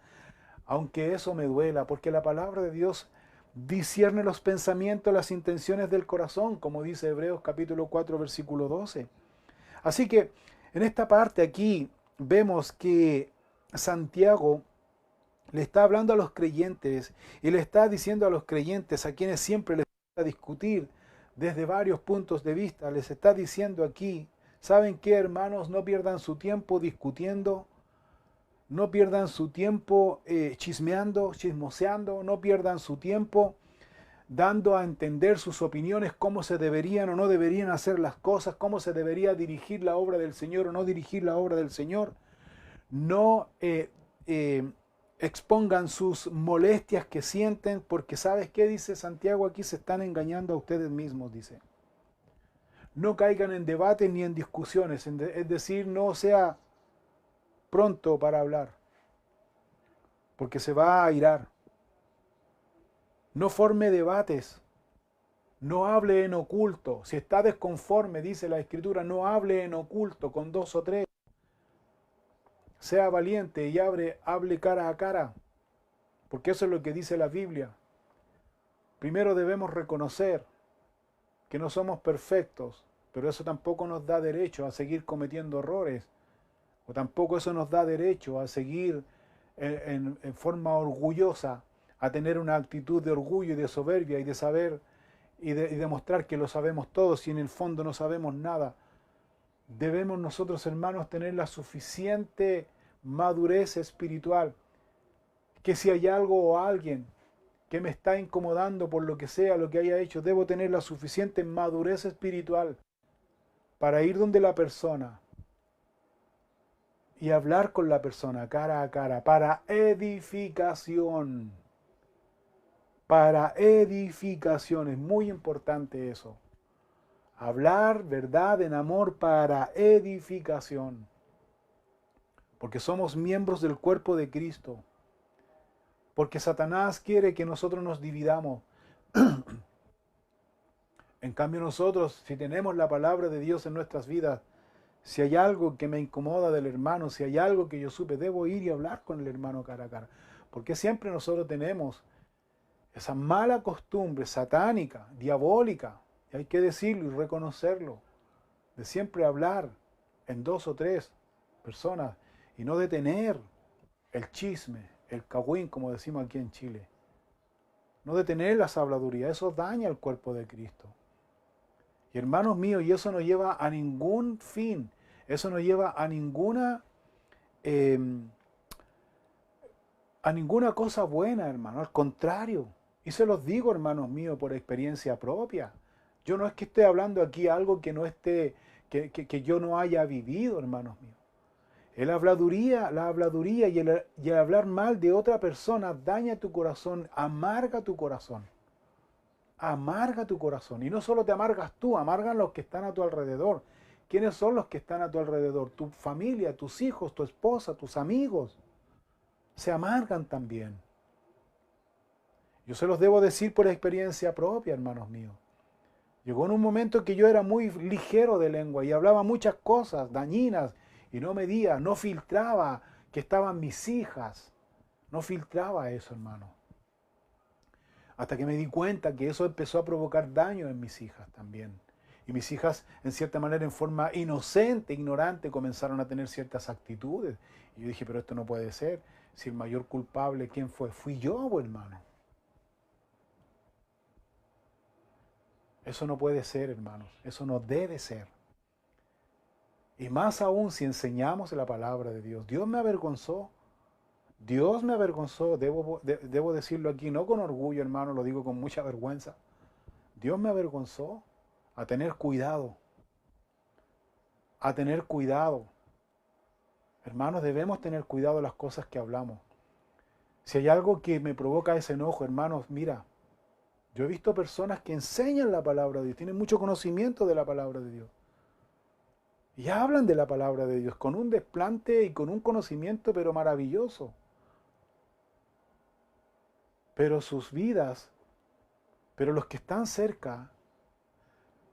aunque eso me duela, porque la palabra de Dios discierne los pensamientos, las intenciones del corazón, como dice Hebreos capítulo 4, versículo 12. Así que en esta parte aquí vemos que Santiago le está hablando a los creyentes y le está diciendo a los creyentes a quienes siempre les gusta discutir desde varios puntos de vista, les está diciendo aquí, ¿saben qué, hermanos? No pierdan su tiempo discutiendo, no pierdan su tiempo chismeando, chismoseando, no pierdan su tiempo dando a entender sus opiniones, cómo se deberían o no deberían hacer las cosas, cómo se debería dirigir la obra del Señor o no dirigir la obra del Señor. No expongan sus molestias que sienten, porque ¿sabes qué dice Santiago? Aquí se están engañando a ustedes mismos, dice. No caigan en debates ni en discusiones, es decir, no sea pronto para hablar, porque se va a airar. No forme debates, no hable en oculto. Si está desconforme, dice la Escritura, no hable en oculto con 2 o 3. Sea valiente y hable cara a cara, porque eso es lo que dice la Biblia. Primero debemos reconocer que no somos perfectos, pero eso tampoco nos da derecho a seguir cometiendo errores, o tampoco eso nos da derecho a seguir en forma orgullosa, a tener una actitud de orgullo y de soberbia y de saber y demostrar que lo sabemos todos y en el fondo no sabemos nada. Debemos nosotros, hermanos, tener la suficiente madurez espiritual, que si hay algo o alguien que me está incomodando por lo que sea, lo que haya hecho, debo tener la suficiente madurez espiritual para ir donde la persona y hablar con la persona cara a cara, para edificación. Para edificación, es muy importante eso. Hablar verdad en amor para edificación. Porque somos miembros del cuerpo de Cristo. Porque Satanás quiere que nosotros nos dividamos. En cambio nosotros, si tenemos la palabra de Dios en nuestras vidas, si hay algo que me incomoda del hermano, si hay algo que yo supe, debo ir y hablar con el hermano cara a cara. Porque siempre nosotros tenemos esa mala costumbre satánica, diabólica, y hay que decirlo y reconocerlo, de siempre hablar en 2 o 3 personas y no detener el chisme, el cagüín, como decimos aquí en Chile. No detener las habladurías, eso daña el cuerpo de Cristo. Y hermanos míos, y eso no lleva a ningún fin, eso no lleva a ninguna cosa buena, hermano, al contrario. Y se los digo, hermanos míos, por experiencia propia. Yo no es que esté hablando aquí algo que no esté, que yo no haya vivido, hermanos míos. La habladuría y el hablar mal de otra persona daña tu corazón, amarga tu corazón. Amarga tu corazón. Y no solo te amargas tú, amargan los que están a tu alrededor. ¿Quiénes son los que están a tu alrededor? Tu familia, tus hijos, tu esposa, tus amigos. Se amargan también. Yo se los debo decir por experiencia propia, hermanos míos. Llegó en un momento que yo era muy ligero de lengua y hablaba muchas cosas dañinas y no medía, no filtraba que estaban mis hijas. No filtraba eso, hermano. Hasta que me di cuenta que eso empezó a provocar daño en mis hijas también. Y mis hijas, en cierta manera, en forma inocente, ignorante, comenzaron a tener ciertas actitudes. Y yo dije, pero esto no puede ser. Si el mayor culpable, ¿quién fue? Fui yo, hermano. Eso no puede ser, hermanos. Eso no debe ser. Y más aún si enseñamos la palabra de Dios. Dios me avergonzó. Dios me avergonzó. Debo decirlo aquí, no con orgullo, hermano, lo digo con mucha vergüenza. Dios me avergonzó. A tener cuidado. A tener cuidado. Hermanos, debemos tener cuidado de las cosas que hablamos. Si hay algo que me provoca ese enojo, hermanos, mira, yo he visto personas que enseñan la palabra de Dios, tienen mucho conocimiento de la palabra de Dios. Y hablan de la palabra de Dios con un desplante y con un conocimiento, pero maravilloso. Pero sus vidas, pero los que están cerca,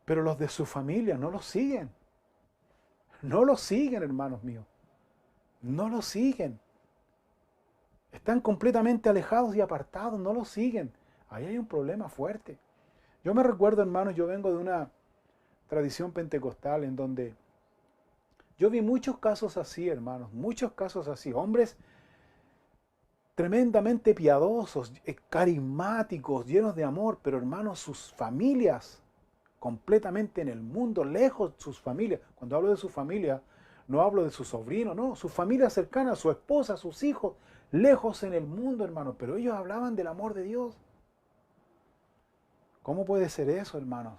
pero los de su familia no los siguen. No los siguen, hermanos míos. No los siguen. Están completamente alejados y apartados, no los siguen. Ahí hay un problema fuerte. Yo me recuerdo, hermanos, yo vengo de una tradición pentecostal en donde yo vi muchos casos así, hermanos, muchos casos así. Hombres tremendamente piadosos, carismáticos, llenos de amor, pero hermanos, sus familias completamente en el mundo, lejos de sus familias. Cuando hablo de su familia, no hablo de su sobrino, no, su familia cercana, su esposa, sus hijos, lejos en el mundo, hermanos, pero ellos hablaban del amor de Dios. ¿Cómo puede ser eso, hermanos?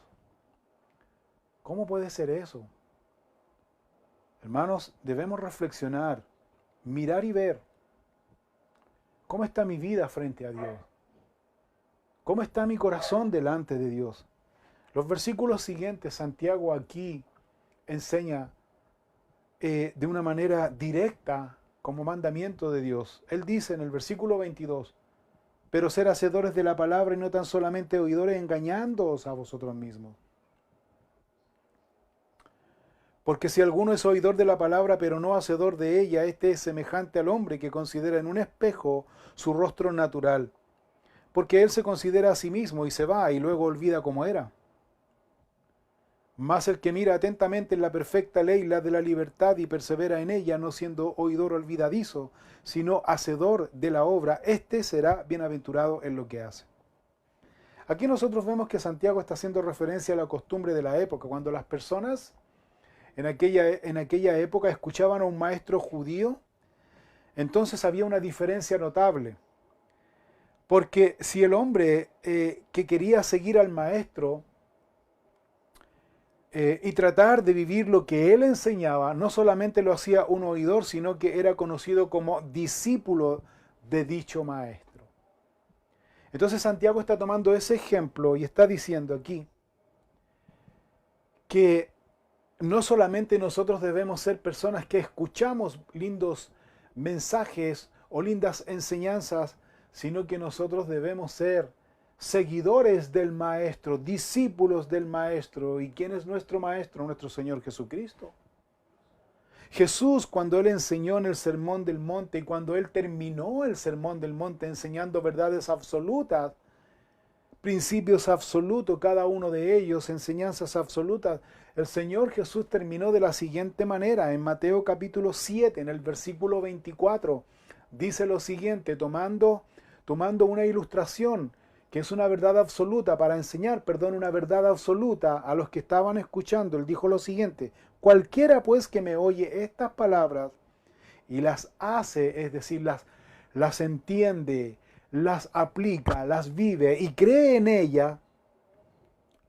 ¿Cómo puede ser eso? Hermanos, debemos reflexionar, mirar y ver. ¿Cómo está mi vida frente a Dios? ¿Cómo está mi corazón delante de Dios? Los versículos siguientes, Santiago aquí enseña de una manera directa como mandamiento de Dios. Él dice en el versículo 22, pero ser hacedores de la palabra y no tan solamente oidores, engañándoos a vosotros mismos. Porque si alguno es oidor de la palabra, pero no hacedor de ella, este es semejante al hombre que considera en un espejo su rostro natural. Porque él se considera a sí mismo y se va y luego olvida cómo era. Mas el que mira atentamente en la perfecta ley, la de la libertad, y persevera en ella, no siendo oidor olvidadizo, sino hacedor de la obra, éste será bienaventurado en lo que hace. Aquí nosotros vemos que Santiago está haciendo referencia a la costumbre de la época, cuando las personas en aquella época escuchaban a un maestro judío, entonces había una diferencia notable. Porque si el hombre que quería seguir al maestro y tratar de vivir lo que él enseñaba, no solamente lo hacía un oidor, sino que era conocido como discípulo de dicho maestro. Entonces Santiago está tomando ese ejemplo y está diciendo aquí que no solamente nosotros debemos ser personas que escuchamos lindos mensajes o lindas enseñanzas, sino que nosotros debemos ser seguidores del Maestro, discípulos del Maestro. ¿Y quién es nuestro Maestro? Nuestro Señor Jesucristo. Jesús, cuando Él enseñó en el Sermón del Monte y cuando Él terminó el Sermón del Monte enseñando verdades absolutas, principios absolutos, cada uno de ellos, enseñanzas absolutas, el Señor Jesús terminó de la siguiente manera, en Mateo capítulo 7, en el versículo 24. dice lo siguiente, tomando una ilustración que es una verdad absoluta para enseñar, una verdad absoluta a los que estaban escuchando. Él dijo lo siguiente: cualquiera pues que me oye estas palabras y las hace, es decir, las entiende, las aplica, las vive y cree en ella,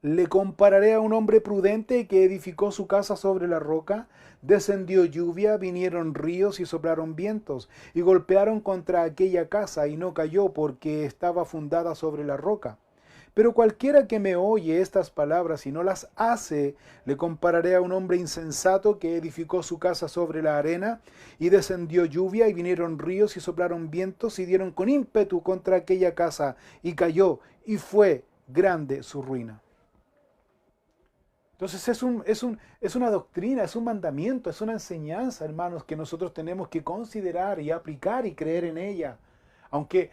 le compararé a un hombre prudente que edificó su casa sobre la roca. Descendió lluvia, vinieron ríos y soplaron vientos, y golpearon contra aquella casa, y no cayó porque estaba fundada sobre la roca. Pero cualquiera que me oye estas palabras y no las hace, le compararé a un hombre insensato que edificó su casa sobre la arena, y descendió lluvia, y vinieron ríos y soplaron vientos, y dieron con ímpetu contra aquella casa, y cayó, y fue grande su ruina. Entonces es una doctrina, es un mandamiento, es una enseñanza, hermanos, que nosotros tenemos que considerar y aplicar y creer en ella. Aunque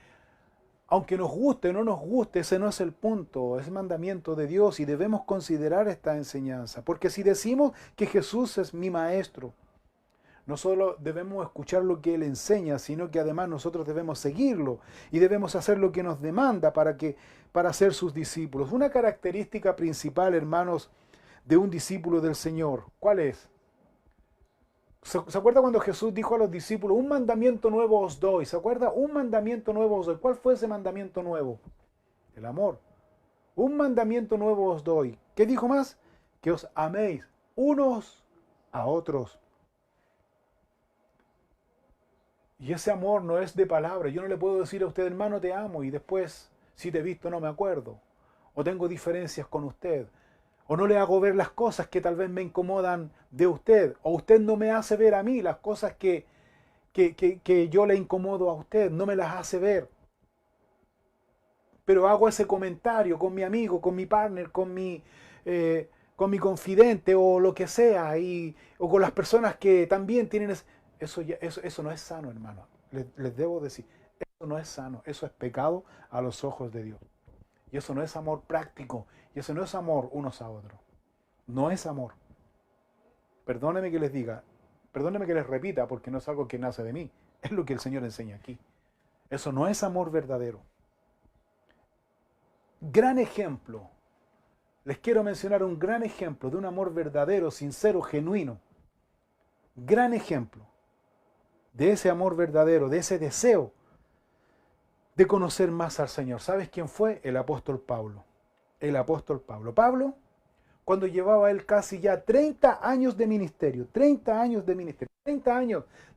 nos guste o no nos guste, ese no es el punto, es mandamiento de Dios y debemos considerar esta enseñanza. Porque si decimos que Jesús es mi maestro, no solo debemos escuchar lo que Él enseña, sino que además nosotros debemos seguirlo y debemos hacer lo que nos demanda para ser sus discípulos. Una característica principal, hermanos, de un discípulo del Señor, ¿cuál es? ¿Se acuerda cuando Jesús dijo a los discípulos, un mandamiento nuevo os doy? ¿Se acuerda? Un mandamiento nuevo os doy. ¿Cuál fue ese mandamiento nuevo? El amor. Un mandamiento nuevo os doy. ¿Qué dijo más? Que os améis unos a otros. Y ese amor no es de palabra. Yo no le puedo decir a usted, hermano, te amo, y después, si te he visto, no me acuerdo. O tengo diferencias con usted. O no le hago ver las cosas que tal vez me incomodan de usted. O usted no me hace ver a mí las cosas que yo le incomodo a usted. No me las hace ver. Pero hago ese comentario con mi amigo, con mi partner, con mi confidente o lo que sea. O con las personas que también tienen... Eso no es sano, hermano. Les debo decir. Eso no es sano. Eso es pecado a los ojos de Dios. Y eso no es amor práctico. Y eso no es amor unos a otros. No es amor. Perdóneme que les diga. Perdóneme que les repita, porque no es algo que nace de mí. Es lo que el Señor enseña aquí. Eso no es amor verdadero. Gran ejemplo. Les quiero mencionar un gran ejemplo de un amor verdadero, sincero, genuino. Gran ejemplo de ese amor verdadero, de ese deseo de conocer más al Señor. ¿Sabes quién fue? El apóstol Pablo. El apóstol Pablo. Pablo, cuando llevaba él casi ya 30 años de ministerio, 30 años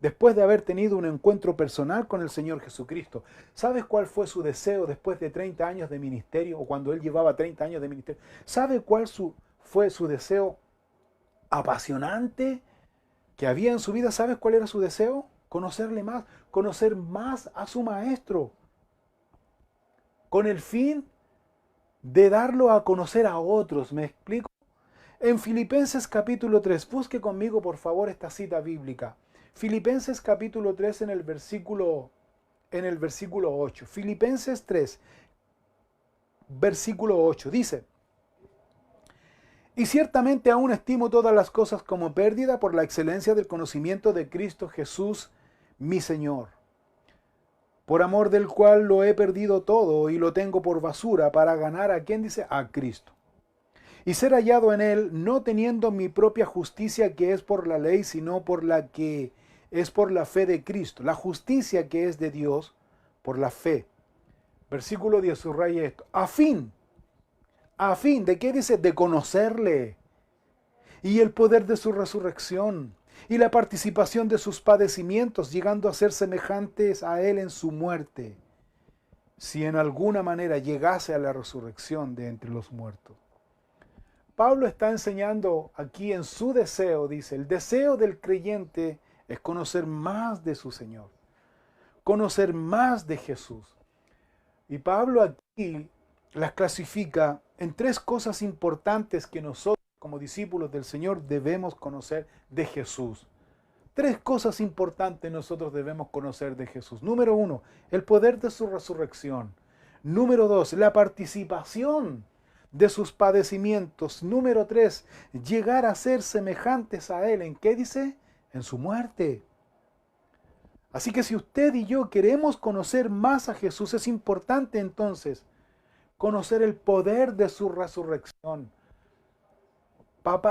después de haber tenido un encuentro personal con el Señor Jesucristo. ¿Sabes cuál fue su deseo después de 30 años de ministerio, o cuando él llevaba 30 años de ministerio? ¿Sabe cuál fue su deseo apasionante que había en su vida? ¿Sabes cuál era su deseo? Conocerle más, conocer más a su maestro, con el fin de darlo a conocer a otros. ¿Me explico? En Filipenses capítulo 3, busque conmigo por favor esta cita bíblica. Filipenses capítulo 3 en el versículo 8. Filipenses 3, versículo 8, dice: y ciertamente aún estimo todas las cosas como pérdida por la excelencia del conocimiento de Cristo Jesús, mi Señor, por amor del cual lo he perdido todo y lo tengo por basura para ganar a ¿quién dice? A Cristo. Y ser hallado en él, no teniendo mi propia justicia que es por la ley, sino por la que es por la fe de Cristo. La justicia que es de Dios por la fe. Versículo 10, subraya esto. A fin, ¿de qué dice? De conocerle. Y el poder de su resurrección. Y la participación de sus padecimientos, llegando a ser semejantes a él en su muerte, si en alguna manera llegase a la resurrección de entre los muertos. Pablo está enseñando aquí en su deseo, dice, el deseo del creyente es conocer más de su Señor, conocer más de Jesús. Y Pablo aquí las clasifica en tres cosas importantes que nosotros, como discípulos del Señor, debemos conocer de Jesús. Tres cosas importantes nosotros debemos conocer de Jesús. Número 1, el poder de su resurrección. Número 2, la participación de sus padecimientos. Número 3, llegar a ser semejantes a Él. ¿En qué dice? En su muerte. Así que si usted y yo queremos conocer más a Jesús, es importante entonces conocer el poder de su resurrección,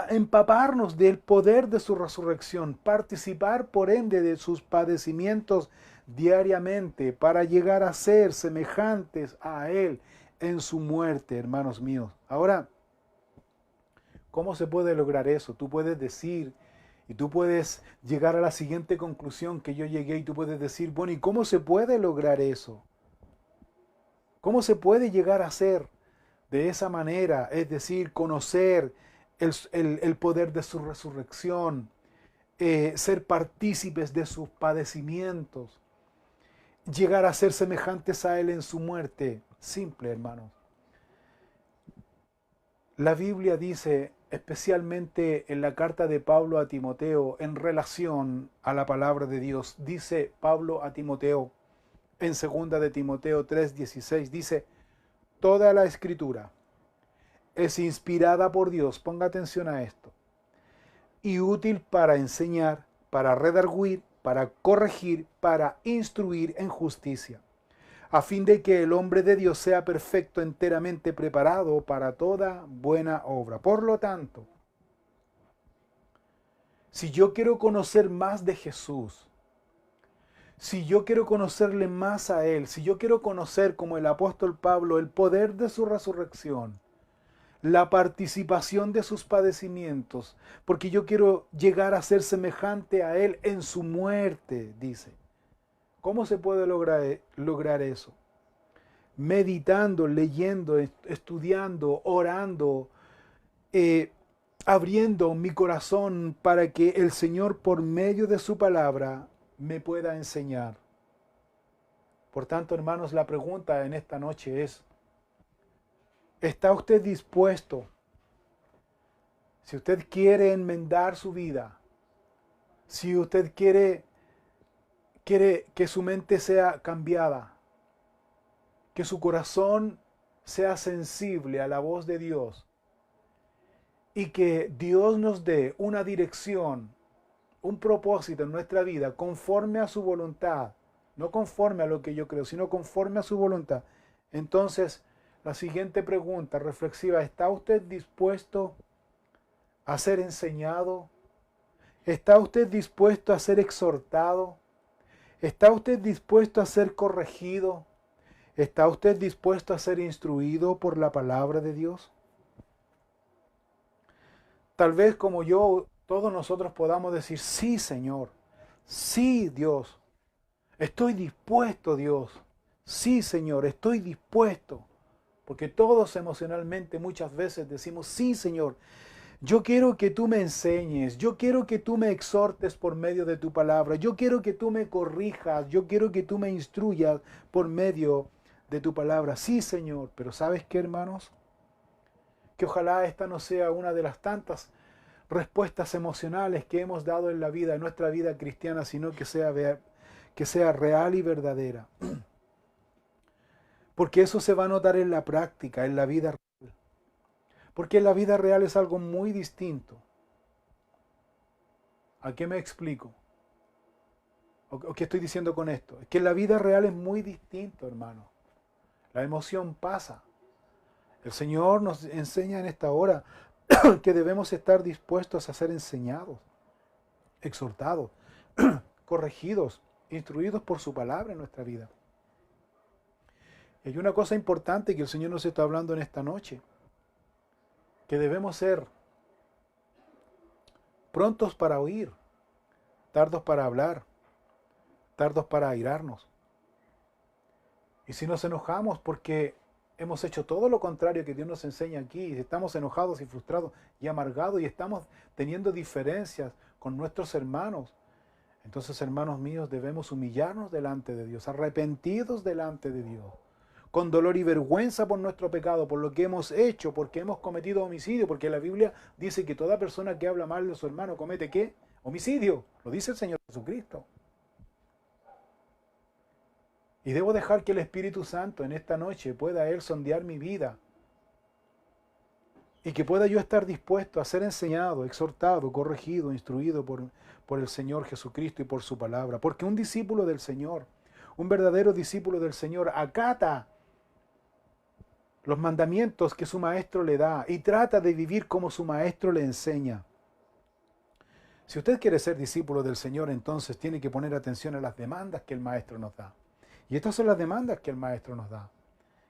empaparnos del poder de su resurrección, participar por ende de sus padecimientos diariamente para llegar a ser semejantes a Él en su muerte, hermanos míos. Ahora, ¿cómo se puede lograr eso? Tú puedes decir y tú puedes llegar a la siguiente conclusión que yo llegué y tú puedes decir, bueno, ¿y cómo se puede lograr eso? ¿Cómo se puede llegar a ser de esa manera? Es decir, conocer el poder de su resurrección, ser partícipes de sus padecimientos, llegar a ser semejantes a Él en su muerte. Simple, hermanos. La Biblia dice, especialmente en la carta de Pablo a Timoteo, en relación a la palabra de Dios, dice Pablo a Timoteo, en 2 de Timoteo 3:16, dice, toda la escritura es inspirada por Dios, ponga atención a esto, y útil para enseñar, para redarguir, para corregir, para instruir en justicia, a fin de que el hombre de Dios sea perfecto, enteramente preparado para toda buena obra. Por lo tanto, si yo quiero conocer más de Jesús, si yo quiero conocerle más a Él, si yo quiero conocer como el apóstol Pablo el poder de su resurrección, la participación de sus padecimientos, porque yo quiero llegar a ser semejante a Él en su muerte, dice. ¿Cómo se puede lograr eso? Meditando, leyendo, estudiando, orando, abriendo mi corazón para que el Señor por medio de su palabra me pueda enseñar. Por tanto, hermanos, la pregunta en esta noche es, ¿está usted dispuesto? Si usted quiere enmendar su vida, si usted quiere que su mente sea cambiada, que su corazón sea sensible a la voz de Dios y que Dios nos dé una dirección, un propósito en nuestra vida conforme a su voluntad, no conforme a lo que yo creo, sino conforme a su voluntad. Entonces, la siguiente pregunta reflexiva, ¿está usted dispuesto a ser enseñado? ¿Está usted dispuesto a ser exhortado? ¿Está usted dispuesto a ser corregido? ¿Está usted dispuesto a ser instruido por la palabra de Dios? Tal vez como yo, todos nosotros podamos decir, sí, Señor, sí, Dios, estoy dispuesto, Dios, sí, Señor, estoy dispuesto. Porque todos emocionalmente muchas veces decimos, sí, Señor, yo quiero que tú me enseñes, yo quiero que tú me exhortes por medio de tu palabra, yo quiero que tú me corrijas, yo quiero que tú me instruyas por medio de tu palabra. Sí, Señor, pero ¿sabes qué, hermanos? Que ojalá esta no sea una de las tantas respuestas emocionales que hemos dado en la vida, en nuestra vida cristiana, sino que sea real y verdadera. Porque eso se va a notar en la práctica, en la vida real. Porque en la vida real es algo muy distinto. ¿A qué me explico? ¿O qué estoy diciendo con esto? Es que en la vida real es muy distinto, hermano. La emoción pasa. El Señor nos enseña en esta hora que debemos estar dispuestos a ser enseñados, exhortados, corregidos, instruidos por su palabra en nuestra vida. Y hay una cosa importante que el Señor nos está hablando en esta noche, que debemos ser prontos para oír, tardos para hablar, tardos para airarnos. Y si nos enojamos porque hemos hecho todo lo contrario que Dios nos enseña aquí, y estamos enojados y frustrados y amargados y estamos teniendo diferencias con nuestros hermanos, entonces, hermanos míos, debemos humillarnos delante de Dios, arrepentidos delante de Dios, con dolor y vergüenza por nuestro pecado, por lo que hemos hecho, porque hemos cometido homicidio, porque la Biblia dice que toda persona que habla mal de su hermano comete ¿qué? Homicidio, lo dice el Señor Jesucristo. Y debo dejar que el Espíritu Santo en esta noche pueda Él sondear mi vida y que pueda yo estar dispuesto a ser enseñado, exhortado, corregido, instruido por el Señor Jesucristo y por su palabra. Porque un discípulo del Señor, un verdadero discípulo del Señor, acata los mandamientos que su maestro le da y trata de vivir como su maestro le enseña. Si usted quiere ser discípulo del Señor, entonces tiene que poner atención a las demandas que el maestro nos da. Y estas son las demandas que el maestro nos da,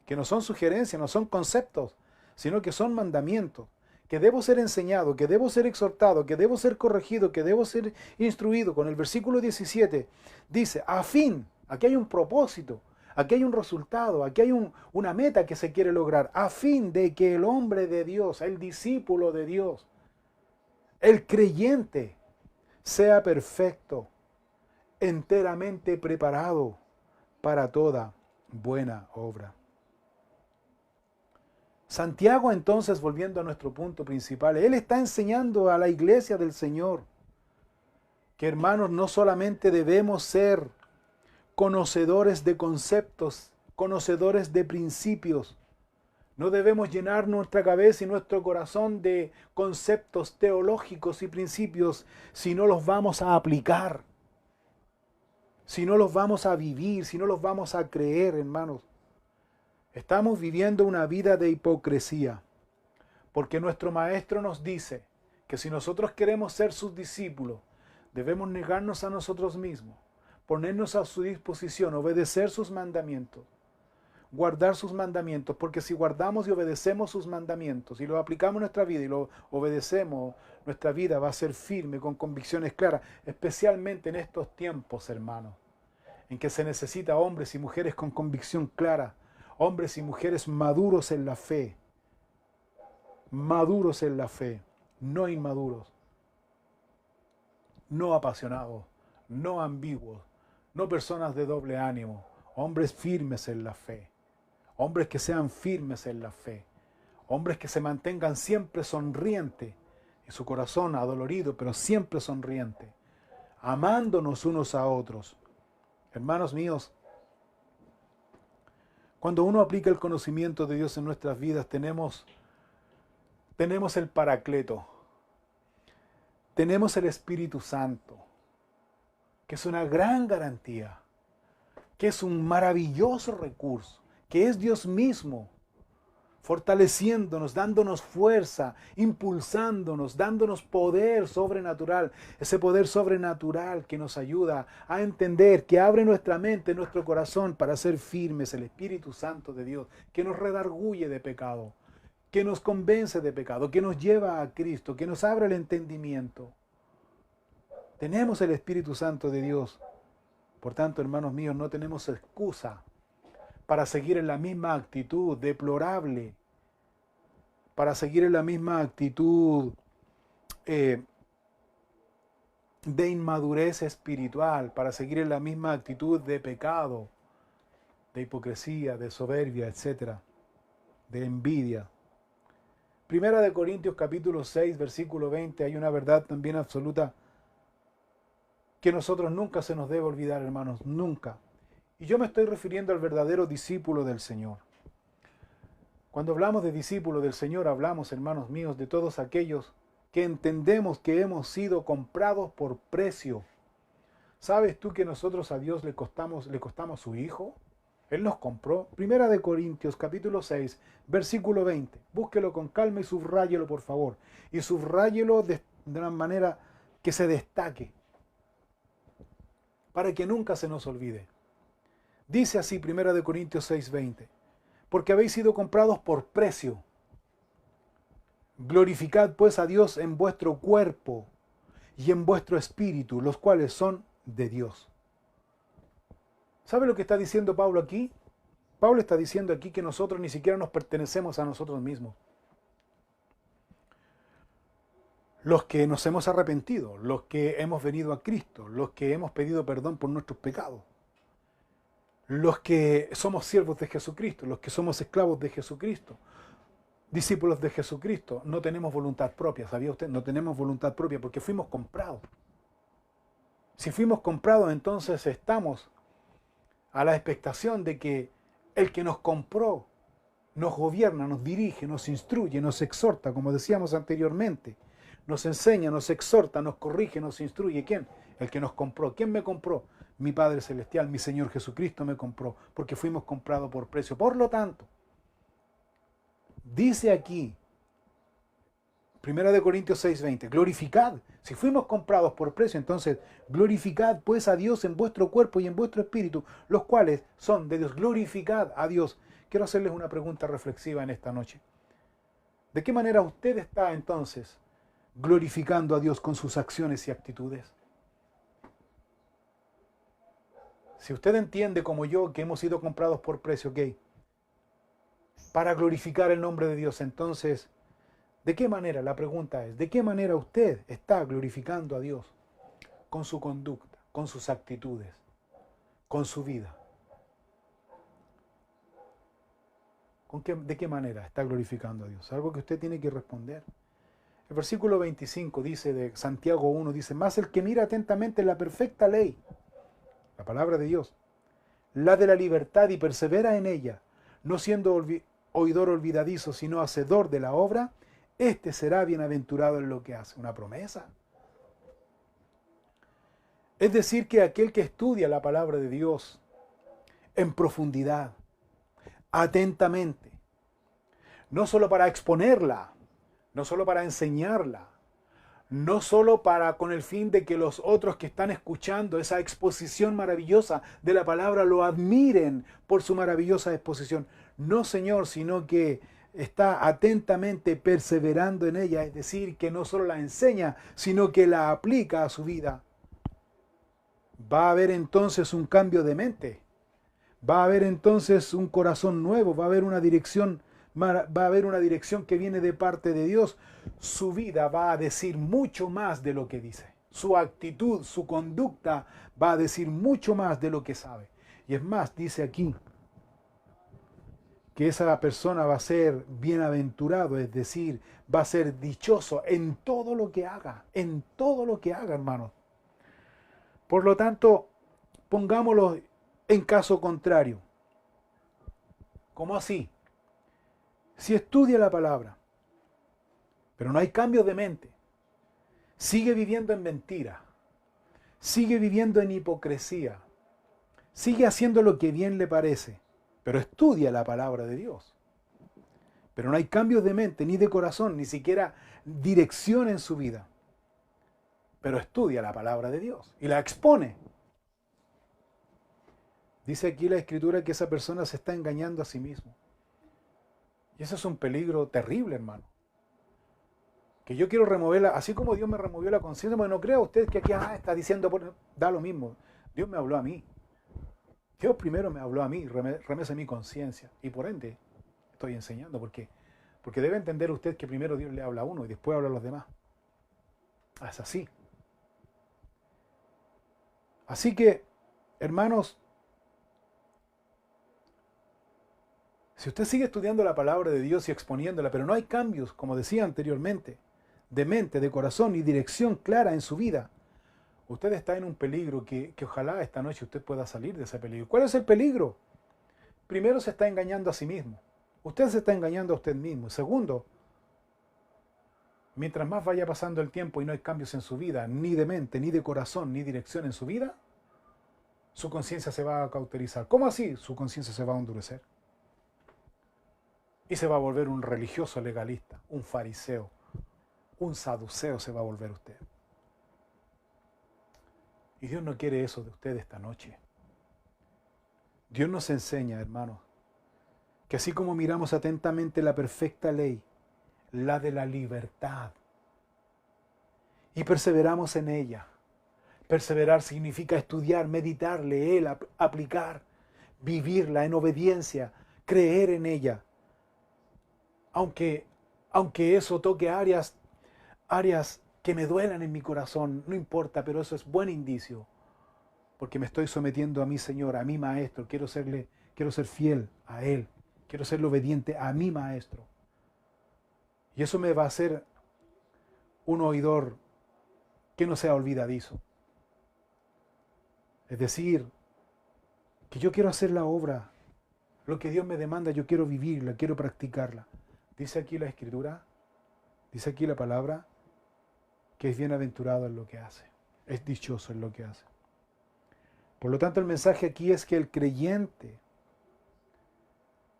que no son sugerencias, no son conceptos, sino que son mandamientos, que debo ser enseñado, que debo ser exhortado, que debo ser corregido, que debo ser instruido. Con el versículo 17 dice, a fin, aquí hay un propósito, aquí hay un resultado, aquí hay una meta que se quiere lograr, a fin de que el hombre de Dios, el discípulo de Dios, el creyente, sea perfecto, enteramente preparado para toda buena obra. Santiago, entonces, volviendo a nuestro punto principal, él está enseñando a la iglesia del Señor que, hermanos, no solamente debemos ser conocedores de conceptos, conocedores de principios, no debemos llenar nuestra cabeza y nuestro corazón de conceptos teológicos y principios si no los vamos a aplicar, si no los vamos a vivir, si no los vamos a creer, hermanos. Estamos viviendo una vida de hipocresía, porque nuestro Maestro nos dice que si nosotros queremos ser sus discípulos, debemos negarnos a nosotros mismos, ponernos a su disposición, obedecer sus mandamientos, guardar sus mandamientos, porque si guardamos y obedecemos sus mandamientos y los aplicamos en nuestra vida y lo obedecemos, nuestra vida va a ser firme, con convicciones claras, especialmente en estos tiempos, hermanos, en que se necesita hombres y mujeres con convicción clara, hombres y mujeres maduros en la fe, no inmaduros, no apasionados, no ambiguos, no personas de doble ánimo, hombres firmes en la fe, hombres que sean firmes en la fe, hombres que se mantengan siempre sonrientes, y su corazón adolorido, pero siempre sonriente, amándonos unos a otros. Hermanos míos, cuando uno aplica el conocimiento de Dios en nuestras vidas, tenemos el Paracleto, tenemos el Espíritu Santo, que es una gran garantía, que es un maravilloso recurso, que es Dios mismo, fortaleciéndonos, dándonos fuerza, impulsándonos, dándonos poder sobrenatural, ese poder sobrenatural que nos ayuda a entender, que abre nuestra mente, nuestro corazón para ser firmes, el Espíritu Santo de Dios, que nos redarguye de pecado, que nos convence de pecado, que nos lleva a Cristo, que nos abre el entendimiento. Tenemos el Espíritu Santo de Dios. Por tanto, hermanos míos, no tenemos excusa para seguir en la misma actitud deplorable, para seguir en la misma actitud de inmadurez espiritual, para seguir en la misma actitud de pecado, de hipocresía, de soberbia, etc., de envidia. Primera de Corintios capítulo 6, versículo 20, hay una verdad también absoluta que nosotros nunca se nos debe olvidar, hermanos, nunca. Y yo me estoy refiriendo al verdadero discípulo del Señor. Cuando hablamos de discípulo del Señor, hablamos, hermanos míos, de todos aquellos que entendemos que hemos sido comprados por precio. ¿Sabes tú que nosotros a Dios le costamos su Hijo? Él nos compró. Primera de Corintios, capítulo 6, versículo 20. Búsquelo con calma y subráyelo, por favor. Y subráyelo de una manera que se destaque, para que nunca se nos olvide. Dice así, Primera de Corintios 6, 20. Porque habéis sido comprados por precio. Glorificad pues a Dios en vuestro cuerpo y en vuestro espíritu, los cuales son de Dios. ¿Sabe lo que está diciendo Pablo aquí? Pablo está diciendo aquí que nosotros ni siquiera nos pertenecemos a nosotros mismos. Los que nos hemos arrepentido, los que hemos venido a Cristo, los que hemos pedido perdón por nuestros pecados, los que somos siervos de Jesucristo, los que somos esclavos de Jesucristo, discípulos de Jesucristo, no tenemos voluntad propia, ¿sabía usted? No tenemos voluntad propia porque fuimos comprados. Si fuimos comprados, entonces estamos a la expectación de que el que nos compró nos gobierna, nos dirige, nos instruye, nos exhorta, como decíamos anteriormente. Nos enseña, nos exhorta, nos corrige, nos instruye. ¿Quién? El que nos compró. ¿Quién me compró? Mi Padre Celestial, mi Señor Jesucristo me compró, porque fuimos comprados por precio. Por lo tanto, dice aquí, 1 Corintios 6:20, glorificad. Si fuimos comprados por precio, entonces glorificad pues a Dios en vuestro cuerpo y en vuestro espíritu, los cuales son de Dios. Glorificad a Dios. Quiero hacerles una pregunta reflexiva en esta noche. ¿De qué manera usted está entonces glorificando a Dios con sus acciones y actitudes? Si usted entiende como yo que hemos sido comprados por precio, ¿ok?, para glorificar el nombre de Dios, entonces, ¿de qué manera? La pregunta es, ¿de qué manera usted está glorificando a Dios? Con su conducta, con sus actitudes, con su vida. ¿De qué manera está glorificando a Dios? Algo que usted tiene que responder. El versículo 25 dice de Santiago 1, dice, mas el que mira atentamente la perfecta ley, la palabra de Dios, la de la libertad, y persevera en ella, no siendo oidor olvidadizo, sino hacedor de la obra, este será bienaventurado en lo que hace. Una promesa. Es decir, que aquel que estudia la palabra de Dios en profundidad, atentamente, no solo para exponerla, no solo para enseñarla, no solo para con el fin de que los otros que están escuchando esa exposición maravillosa de la palabra lo admiren por su maravillosa exposición. No, Señor, sino que está atentamente perseverando en ella, es decir, que no solo la enseña, sino que la aplica a su vida. Va a haber entonces un cambio de mente, va a haber entonces un corazón nuevo, va a haber una dirección que viene de parte de Dios. Su vida va a decir mucho más de lo que dice. Su actitud, su conducta va a decir mucho más de lo que sabe. Y es más, dice aquí que esa persona va a ser bienaventurado, es decir, va a ser dichoso en todo lo que haga, hermanos. Por lo tanto, pongámoslo en caso contrario. ¿Cómo así? Si estudia la palabra, pero no hay cambios de mente, sigue viviendo en mentira, sigue viviendo en hipocresía, sigue haciendo lo que bien le parece, pero estudia la palabra de Dios. Pero no hay cambios de mente, ni de corazón, ni siquiera dirección en su vida. Pero estudia la palabra de Dios y la expone. Dice aquí la Escritura que esa persona se está engañando a sí mismo. Y eso es un peligro terrible, hermano. Que yo quiero removerla, así como Dios me removió la conciencia, porque no crea usted que aquí está diciendo, da lo mismo. Dios me habló a mí. Dios primero me habló a mí, remece mi conciencia. Y por ende, estoy enseñando. ¿Por qué? Porque debe entender usted que primero Dios le habla a uno y después habla a los demás. Es así. Así que, hermanos, si usted sigue estudiando la palabra de Dios y exponiéndola, pero no hay cambios, como decía anteriormente, de mente, de corazón y dirección clara en su vida, usted está en un peligro que ojalá esta noche usted pueda salir de ese peligro. ¿Cuál es el peligro? Primero, se está engañando a sí mismo. Usted se está engañando a usted mismo. Segundo, mientras más vaya pasando el tiempo y no hay cambios en su vida, ni de mente, ni de corazón, ni dirección en su vida, su conciencia se va a cauterizar. ¿Cómo así? Su conciencia se va a endurecer. Y se va a volver un religioso legalista, un fariseo, un saduceo se va a volver usted. Y Dios no quiere eso de usted esta noche. Dios nos enseña, hermanos, que así como miramos atentamente la perfecta ley, la de la libertad, y perseveramos en ella. Perseverar significa estudiar, meditar, leer, aplicar, vivirla en obediencia, creer en ella. Aunque eso toque áreas que me duelan en mi corazón, no importa, pero eso es buen indicio, porque me estoy sometiendo a mi Señor, a mi Maestro, quiero ser fiel a Él, quiero serle obediente a mi Maestro. Y eso me va a hacer un oidor que no sea olvidadizo. Es decir, que yo quiero hacer la obra Lo que Dios me demanda, yo quiero vivirla, quiero practicarla. Dice aquí la Escritura, dice aquí la palabra, que es bienaventurado en lo que hace. Es dichoso en lo que hace. Por lo tanto, el mensaje aquí es que el creyente,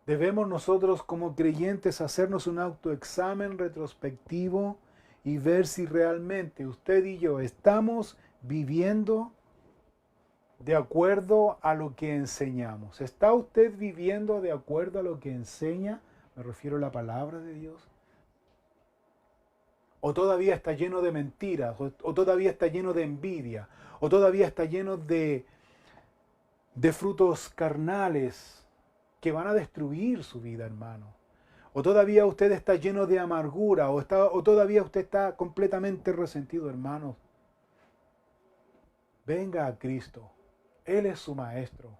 debemos nosotros como creyentes hacernos un autoexamen retrospectivo y ver si realmente usted y yo estamos viviendo de acuerdo a lo que enseñamos. ¿Está usted viviendo de acuerdo a lo que enseña? Me refiero a la palabra de Dios. ¿O todavía está lleno de mentiras? ¿O todavía está lleno de envidia? ¿O todavía está lleno de frutos carnales que van a destruir su vida, hermano? ¿O todavía usted está lleno de amargura? ¿O todavía usted está completamente resentido, hermanos? Venga a Cristo. Él es su Maestro.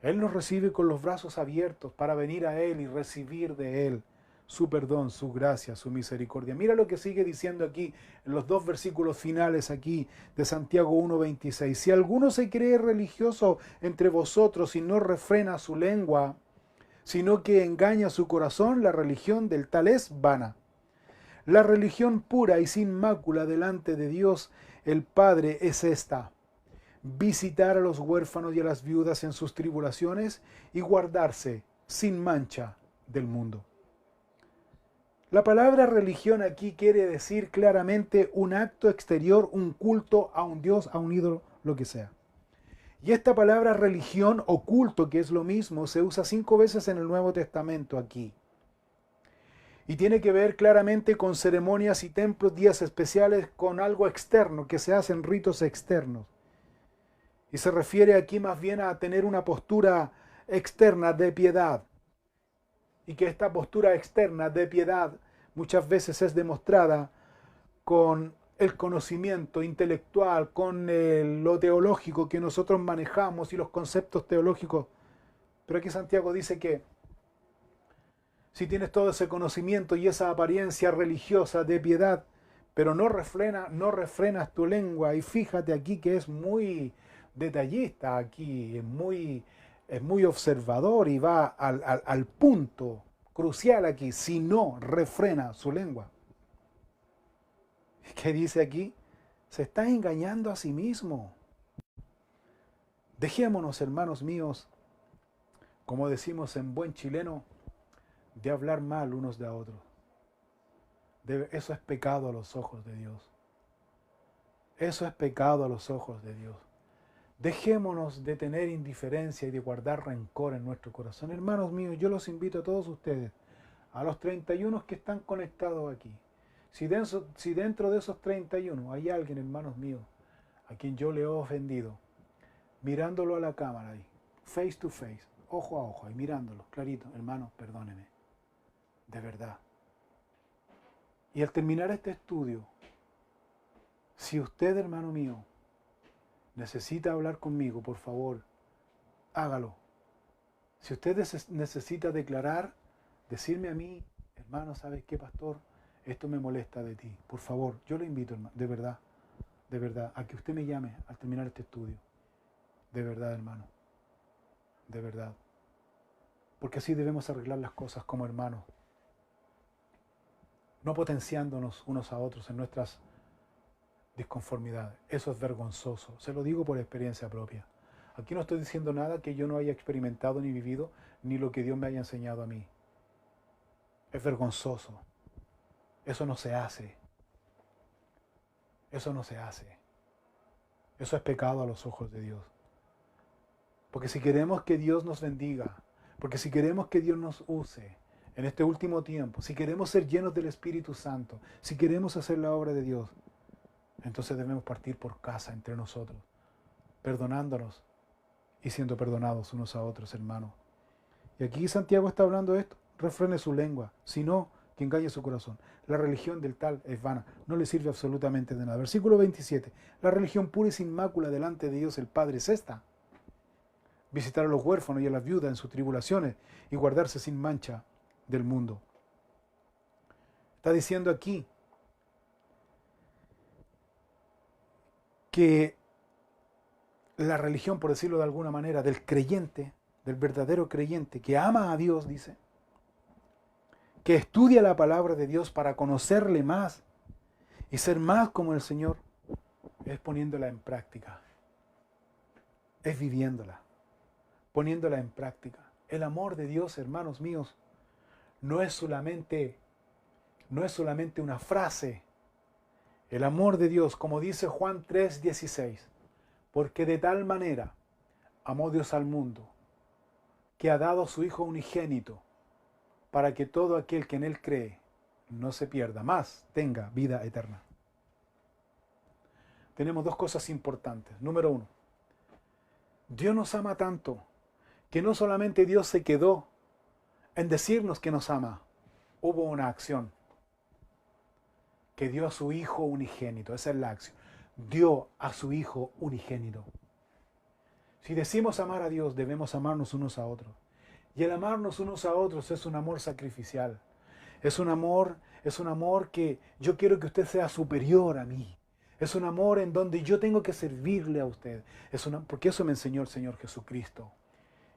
Él nos recibe con los brazos abiertos para venir a Él y recibir de Él su perdón, su gracia, su misericordia. Mira lo que sigue diciendo aquí en los 2 versículos finales aquí de Santiago 1:26. Si alguno se cree religioso entre vosotros y no refrena su lengua, sino que engaña su corazón, la religión del tal es vana. La religión pura y sin mácula delante de Dios el Padre es esta: visitar a los huérfanos y a las viudas en sus tribulaciones y guardarse sin mancha del mundo. La palabra religión aquí quiere decir claramente un acto exterior, un culto a un Dios, a un ídolo, lo que sea. Y esta palabra religión o culto, que es lo mismo, se usa 5 veces en el Nuevo Testamento aquí. Y tiene que ver claramente con ceremonias y templos, días especiales, con algo externo, que se hacen ritos externos. Y se refiere aquí más bien a tener una postura externa de piedad. Y que esta postura externa de piedad muchas veces es demostrada con el conocimiento intelectual, con lo teológico que nosotros manejamos y los conceptos teológicos. Pero aquí Santiago dice que si tienes todo ese conocimiento y esa apariencia religiosa de piedad, pero no refrenas tu lengua, y fíjate aquí que es muy detallista aquí, es muy observador y va al punto crucial aquí: si no refrena su lengua. ¿Qué dice aquí? Se está engañando a sí mismo. Dejémonos, hermanos míos, como decimos en buen chileno, de hablar mal unos de otros. Eso es pecado a los ojos de Dios. Eso es pecado a los ojos de Dios. Dejémonos de tener indiferencia y de guardar rencor en nuestro corazón. Hermanos míos, yo los invito a todos ustedes, a los 31 que están conectados aquí. Si dentro de esos 31 hay alguien, hermanos míos, a quien yo le he ofendido, mirándolo a la cámara ahí, face to face, ojo a ojo, y mirándolo clarito: hermano, perdóneme, de verdad. Y al terminar este estudio, si usted, hermano mío, necesita hablar conmigo, por favor, hágalo. Si usted necesita declarar, decirme a mí: hermano, ¿sabes qué, pastor? Esto me molesta de ti. Por favor, yo le invito, hermano, de verdad, a que usted me llame al terminar este estudio. De verdad, hermano, de verdad. Porque así debemos arreglar las cosas como hermanos, no potenciándonos unos a otros en nuestras disconformidades. Eso es vergonzoso, se lo digo por experiencia propia. Aquí no estoy diciendo nada que yo no haya experimentado ni vivido, ni lo que Dios me haya enseñado a mí. Es vergonzoso. Eso no se hace. Eso no se hace. Eso es pecado a los ojos de Dios. Porque si queremos que Dios nos bendiga, porque si queremos que Dios nos use en este último tiempo, si queremos ser llenos del Espíritu Santo, si queremos hacer la obra de Dios, entonces debemos partir por casa entre nosotros, perdonándonos y siendo perdonados unos a otros, hermanos. Y aquí Santiago está hablando de esto: refrene su lengua, si no, que engañe su corazón. La religión del tal es vana, no le sirve absolutamente de nada. Versículo 27, la religión pura y sin mácula delante de Dios el Padre es esta: visitar a los huérfanos y a las viudas en sus tribulaciones y guardarse sin mancha del mundo. Está diciendo aquí que la religión, por decirlo de alguna manera, del creyente del verdadero creyente que ama a Dios, dice, que estudia la palabra de Dios para conocerle más y ser más como el Señor, es poniéndola en práctica, es viviéndola, poniéndola en práctica. El amor de Dios, hermanos míos, no es solamente una frase. El amor de Dios, como dice Juan 3:16, porque de tal manera amó Dios al mundo, que ha dado a su Hijo unigénito, para que todo aquel que en Él cree no se pierda, más tenga vida eterna. Tenemos dos cosas importantes. Número uno, Dios nos ama tanto que no solamente Dios se quedó en decirnos que nos ama, hubo una acción, que dio a su Hijo unigénito. Esa es la acción. Dio a su Hijo unigénito. Si decimos amar a Dios, debemos amarnos unos a otros. Y el amarnos unos a otros es un amor sacrificial. Es un amor que yo quiero que usted sea superior a mí. Es un amor en donde yo tengo que servirle a usted. Porque eso me enseñó el Señor Jesucristo.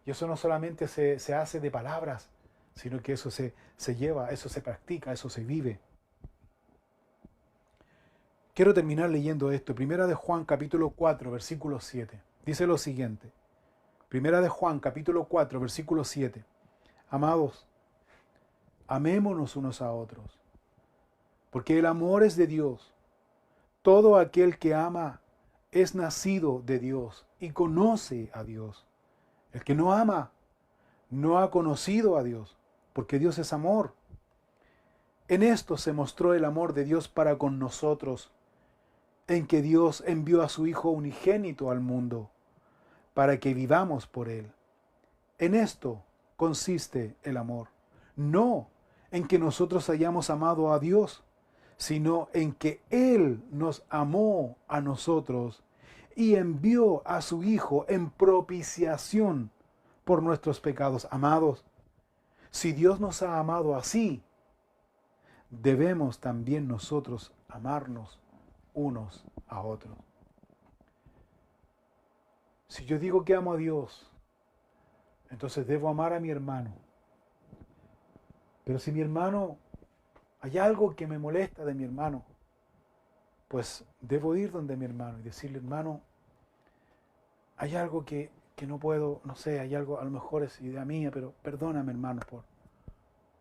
Y eso no solamente se hace de palabras, sino que eso se lleva, eso se practica, eso se vive. Quiero terminar leyendo esto. Primera de Juan, capítulo 4, versículo 7. Dice lo siguiente. Primera de Juan, capítulo 4, versículo 7. Amados, amémonos unos a otros, porque el amor es de Dios. Todo aquel que ama es nacido de Dios y conoce a Dios. El que no ama no ha conocido a Dios, porque Dios es amor. En esto se mostró el amor de Dios para con nosotros, en que Dios envió a su Hijo unigénito al mundo, para que vivamos por Él. En esto consiste el amor, no en que nosotros hayamos amado a Dios, sino en que Él nos amó a nosotros y envió a su Hijo en propiciación por nuestros pecados. Amados, si Dios nos ha amado así, debemos también nosotros amarnos unos a otros. Si yo digo que amo a Dios, entonces debo amar a mi hermano. Pero si mi hermano, hay algo que me molesta de mi hermano, pues debo ir donde mi hermano y decirle, hermano, hay algo que no puedo, no sé, hay algo, a lo mejor es idea mía, pero perdóname, hermano,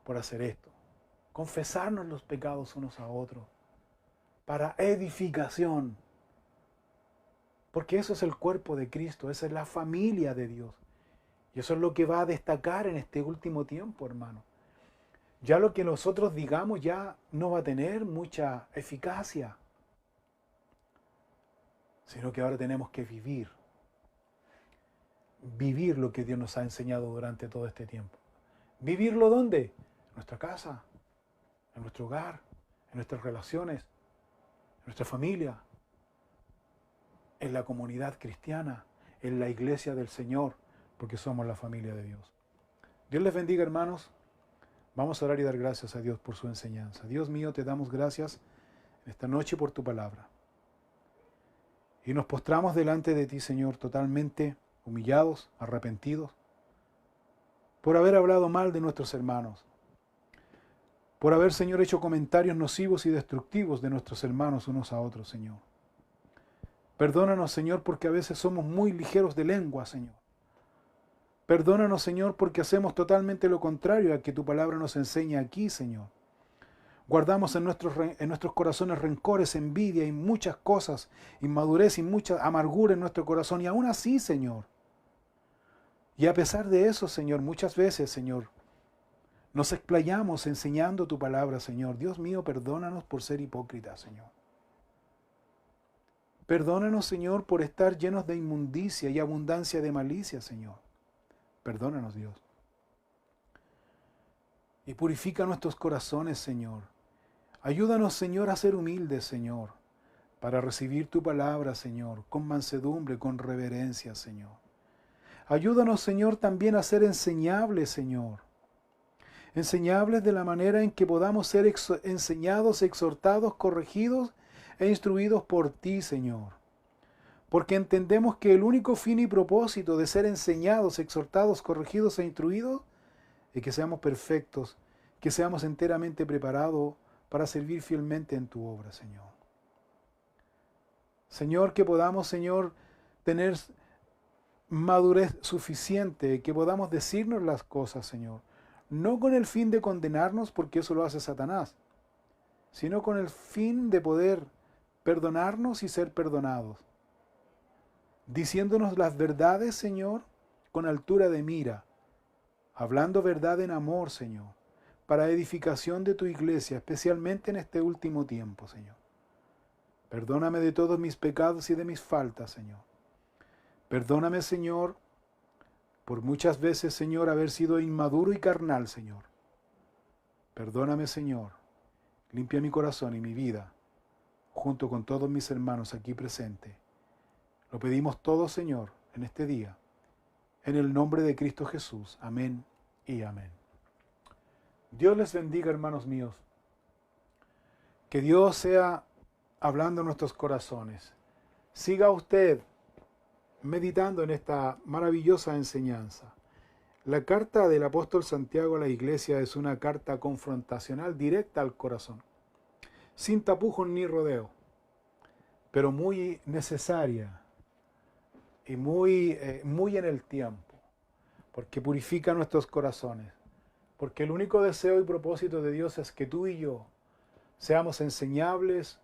por hacer esto. Confesarnos los pecados unos a otros para edificación. Porque eso es el cuerpo de Cristo, esa es la familia de Dios. Y eso es lo que va a destacar en este último tiempo, hermano. Ya lo que nosotros digamos ya no va a tener mucha eficacia, sino que ahora tenemos que vivir lo que Dios nos ha enseñado durante todo este tiempo. ¿Vivirlo dónde? En nuestra casa, en nuestro hogar, en nuestras relaciones, en nuestra familia, en la comunidad cristiana, en la iglesia del Señor, porque somos la familia de Dios. Dios les bendiga, hermanos. Vamos a orar y dar gracias a Dios por su enseñanza. Dios mío, te damos gracias en esta noche por tu palabra. Y nos postramos delante de ti, Señor, totalmente humillados, arrepentidos, por haber hablado mal de nuestros hermanos, por haber, Señor, hecho comentarios nocivos y destructivos de nuestros hermanos unos a otros, Señor. Perdónanos, Señor, porque a veces somos muy ligeros de lengua, Señor. Perdónanos, Señor, porque hacemos totalmente lo contrario a que tu palabra nos enseña aquí, Señor. Guardamos en nuestros corazones rencores, envidia y muchas cosas, inmadurez y mucha amargura en nuestro corazón. Y aún así, Señor, y a pesar de eso, Señor, muchas veces, Señor, nos explayamos enseñando tu palabra, Señor. Dios mío, perdónanos por ser hipócritas, Señor. Perdónanos, Señor, por estar llenos de inmundicia y abundancia de malicia, Señor. Perdónanos, Dios. Y purifica nuestros corazones, Señor. Ayúdanos, Señor, a ser humildes, Señor, para recibir tu palabra, Señor, con mansedumbre, con reverencia, Señor. Ayúdanos, Señor, también a ser enseñables, Señor. Enseñables de la manera en que podamos ser enseñados, exhortados, corregidos e instruidos por ti, Señor. porque entendemos que el único fin y propósito de ser enseñados, exhortados, corregidos e instruidos es que seamos perfectos, que seamos enteramente preparados para servir fielmente en tu obra, Señor. Señor, que podamos, Señor, tener madurez suficiente, que podamos decirnos las cosas, Señor, no con el fin de condenarnos, porque eso lo hace Satanás, sino con el fin de poder perdonarnos y ser perdonados, diciéndonos las verdades, Señor, con altura de mira, hablando verdad en amor, Señor, para edificación de tu iglesia, especialmente en este último tiempo, Señor. Perdóname de todos mis pecados y de mis faltas, Señor. Perdóname, Señor, por muchas veces, Señor, haber sido inmaduro y carnal, Señor. Perdóname, Señor. Limpia mi corazón y mi vida, junto con todos mis hermanos aquí presentes. Lo pedimos todo, Señor, en este día, en el nombre de Cristo Jesús. Amén y amén. Dios les bendiga, hermanos míos. Que Dios sea hablando en nuestros corazones. Siga usted meditando en esta maravillosa enseñanza. La carta del apóstol Santiago a la iglesia es una carta confrontacional directa al corazón, sin tapujos ni rodeo, pero muy necesaria y muy en el tiempo, porque purifica nuestros corazones, porque el único deseo y propósito de Dios es que tú y yo seamos enseñables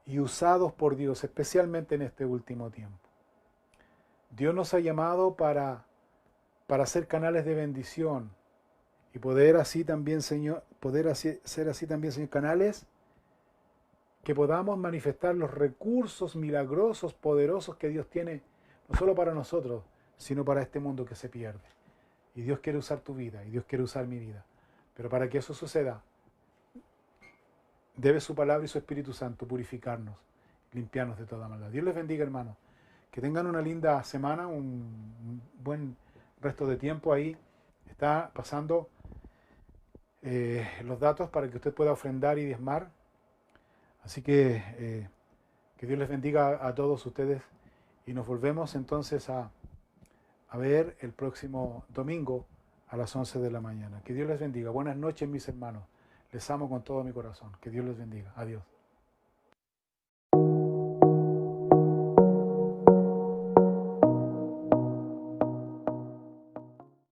y usados por Dios, especialmente en este último tiempo. Dios nos ha llamado para ser canales de bendición y poder así también, Señor, ser así también, Señor, canales que podamos manifestar los recursos milagrosos, poderosos que Dios tiene, no solo para nosotros, sino para este mundo que se pierde. Y Dios quiere usar tu vida, y Dios quiere usar mi vida. Pero para que eso suceda, debe su palabra y su Espíritu Santo purificarnos, limpiarnos de toda maldad. Dios les bendiga, hermanos. Que tengan una linda semana, un buen resto de tiempo ahí. Está pasando los datos para que usted pueda ofrendar y diezmar. Así que Dios les bendiga a todos ustedes y nos volvemos entonces a ver el próximo domingo a las 11 de la mañana. Que Dios les bendiga. Buenas noches, mis hermanos. Les amo con todo mi corazón. Que Dios les bendiga. Adiós.